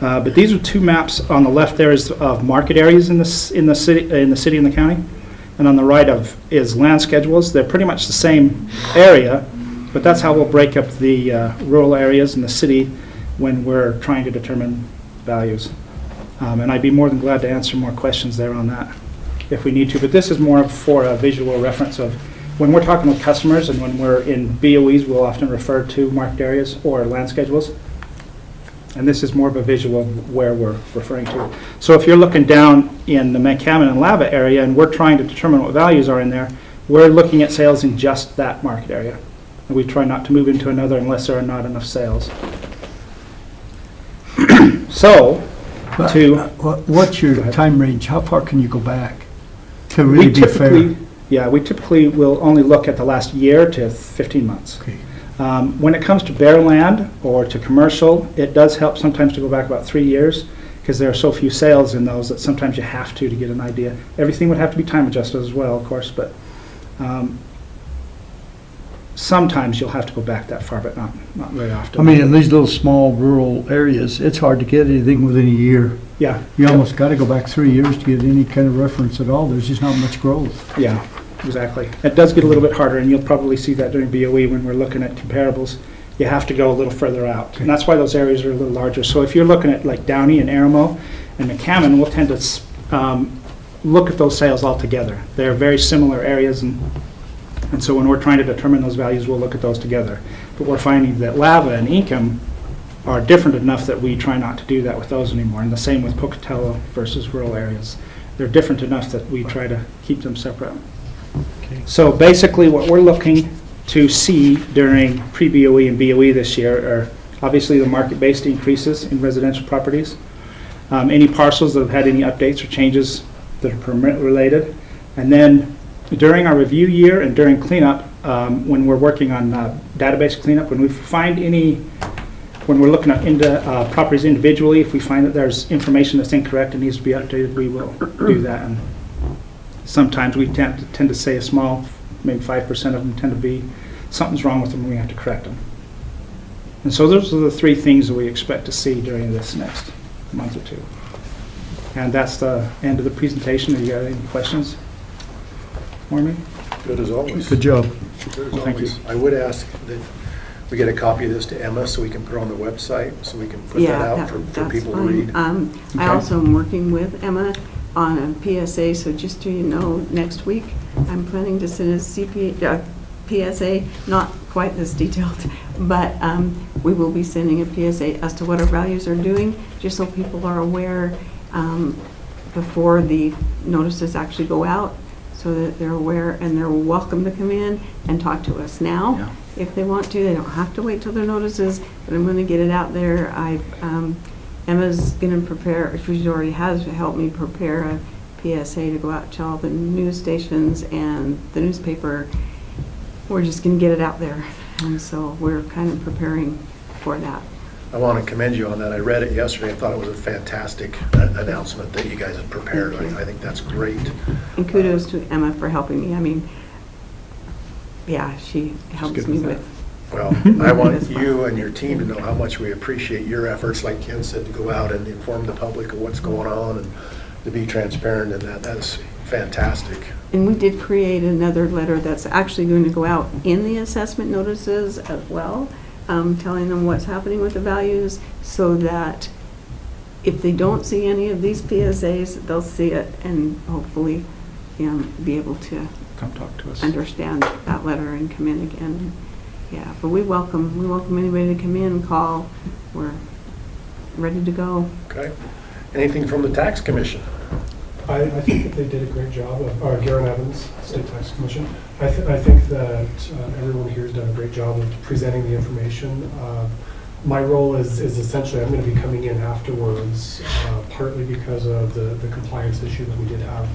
but these are two maps. On the left there is of market areas in the city and the county, and on the right is land schedules. They're pretty much the same area, but that's how we'll break up the rural areas in the city when we're trying to determine values. And I'd be more than glad to answer more questions there on that if we need to. But this is more for a visual reference of when we're talking with customers, and when we're in BOEs, we'll often refer to market areas or land schedules. And this is more of a visual of where we're referring to. So if you're looking down in the McCammon and Lava area and we're trying to determine what values are in there, we're looking at sales in just that market area. And we try not to move into another unless there are not enough sales. So, what's your time range? How far can you go back to really be fair? Yeah, we typically will only look at the last year to 15 months. Okay. When it comes to bare land or to commercial, it does help sometimes to go back about 3 years, because there are so few sales in those that sometimes you have to get an idea. Everything would have to be time adjusted as well, of course, but sometimes you'll have to go back that far, but not very often. I mean, in these little small rural areas, it's hard to get anything within a year. Yeah. You almost got to go back 3 years to get any kind of reference at all. There's just not much growth. Yeah, exactly. It does get a little bit harder, and you'll probably see that during BOE when we're looking at comparables. You have to go a little further out, and that's why those areas are a little larger. So if you're looking at like Downey and Aramo and McCammon, we'll tend to look at those sales all together. They're very similar areas, and so when we're trying to determine those values, we'll look at those together. But we're finding that Lava and Inkom are different enough that we try not to do that with those anymore, and the same with Pocatello versus rural areas. They're different enough that we try to keep them separate. Okay. So basically what we're looking to see during pre-BOE and BOE this year are obviously the market-based increases in residential properties, any parcels that have had any updates or changes that are permit-related, and then during our review year and during cleanup, when we're working on database cleanup, when we find when we're looking into properties individually, if we find that there's information that's incorrect and needs to be updated, we will do that. And sometimes we tend to say a small, maybe 5% of them tend to be something's wrong with them and we have to correct them. And so those are the three things that we expect to see during this next month or two. And that's the end of the presentation. Have you got any questions for me? Good as always. Good job. Good as Thank always. you. I would ask that we get a copy of this to Emma so we can put it on the website, so we can put that out for that's people to fine. read. I also am working with Emma on a PSA, so just so you know, next week, I'm planning to send a PSA, not quite this detailed, but we will be sending a PSA as to what our values are doing, just so people are aware before the notices actually go out, so that they're aware and they're welcome to come in and talk to us now. If they want to, they don't have to wait till their notices, but I'm going to get it out there. Emma's going to prepare, she already has helped me prepare a PSA to go out to all the news stations and the newspaper. We're just going to get it out there, and so we're kind of preparing for that. I want to commend you on that. I read it yesterday. I thought it was a fantastic announcement that you guys have prepared. I think that's great. And kudos to Emma for helping me. I mean, yeah, she helps good me with with. Well, I want you and your team to know how much we appreciate your efforts, like Ken said, to go out and inform the public of what's going on and to be transparent in that. That's fantastic. And we did create another letter that's actually going to go out in the assessment notices as well, telling them what's happening with the values, so that if they don't see any of these PSAs, they'll see it and hopefully be able to Come talk to us. understand that letter and come in again. Yeah, but we welcome anybody to come in and call. We're ready to go. Okay. Anything from the Tax Commission? I think that they did a great job, Garen Evans, State Tax Commission. I think that everyone here has done a great job of presenting the information. My role is essentially, I'm going to be coming in afterwards, partly because of the compliance issue that we did have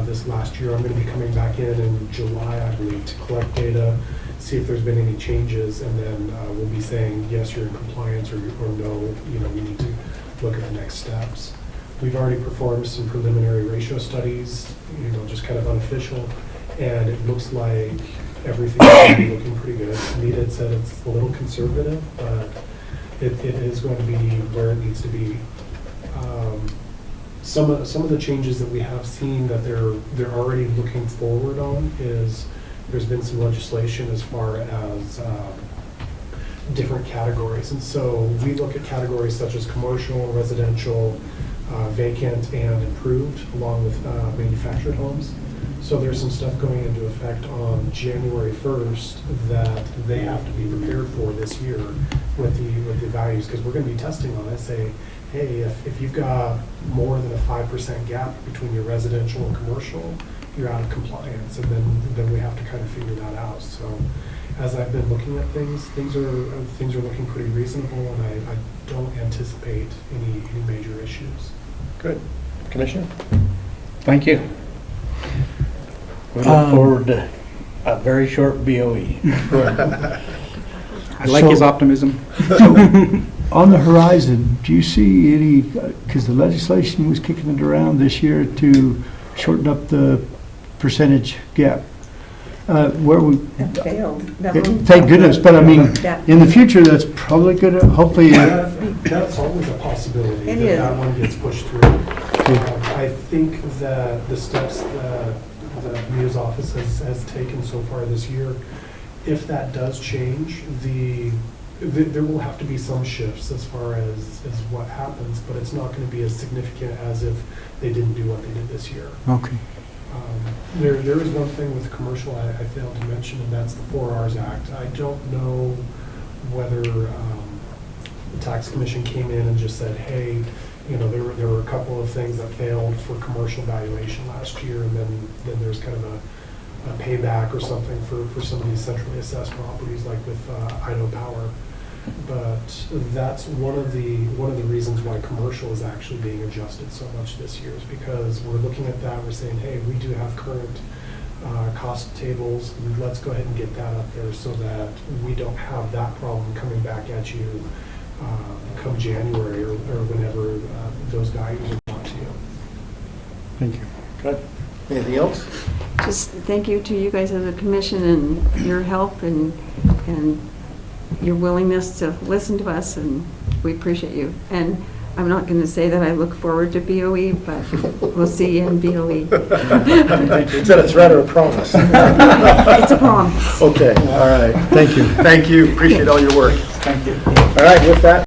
this last year. I'm going to be coming back in July, I believe, to collect data, see if there's been any changes, and then we'll be saying, yes, you're in compliance, or no, we need to look at the next steps. We've already performed some preliminary ratio studies, just kind of unofficial, and it looks like everything's looking pretty good. Anita had said it's a little conservative, but it is going to be where it needs to be. Some of the changes that we have seen that they're already looking forward on is there's been some legislation as far as different categories, and so we look at categories such as commercial, residential, vacant, and improved, along with manufactured homes. So there's some stuff going into effect on January 1st that they have to be prepared for this year with the values, because we're going to be testing on it. Say, hey, if you've got more than a 5% gap between your residential and commercial, you're out of compliance, and then we have to kind of figure that out. So as I've been looking at things are looking pretty reasonable, and I don't anticipate any major issues. Good. Commissioner? Thank you. We look forward to a very short BOE. I like his optimism. On the horizon, do you see any, because the legislation was kicking it around this year to shorten up the percentage gap? Where we That failed. thank goodness, but I mean, in the future, that's probably going to, hopefully. That's always a possibility It is. that one gets pushed through. I think that the steps that the Muse office has taken so far this year, if that does change, there will have to be some shifts as far as what happens, but it's not going to be as significant as if they didn't do what they did this year. Okay. There is one thing with commercial I failed to mention, and that's the 4 Rs Act. I don't know whether the Tax Commission came in and just said, hey, there were a couple of things that failed for commercial valuation last year, and then there's kind of a payback or something for some of these centrally assessed properties, like with Idaho Power. But that's one of the reasons why commercial is actually being adjusted so much this year, is because we're looking at that, we're saying, hey, we do have current cost tables, let's go ahead and get that up there so that we don't have that problem coming back at you come January or whenever those values are brought to you. Thank you. Good. Anything else? Just thank you to you guys as a commission and your help and your willingness to listen to us, and we appreciate you. And I'm not going to say that I look forward to BOE, but we'll see you in BOE. Is that a threat or a promise? It's a promise. Okay, all right. Thank you. Thank you. Appreciate all your work. Thank you. All right, with that,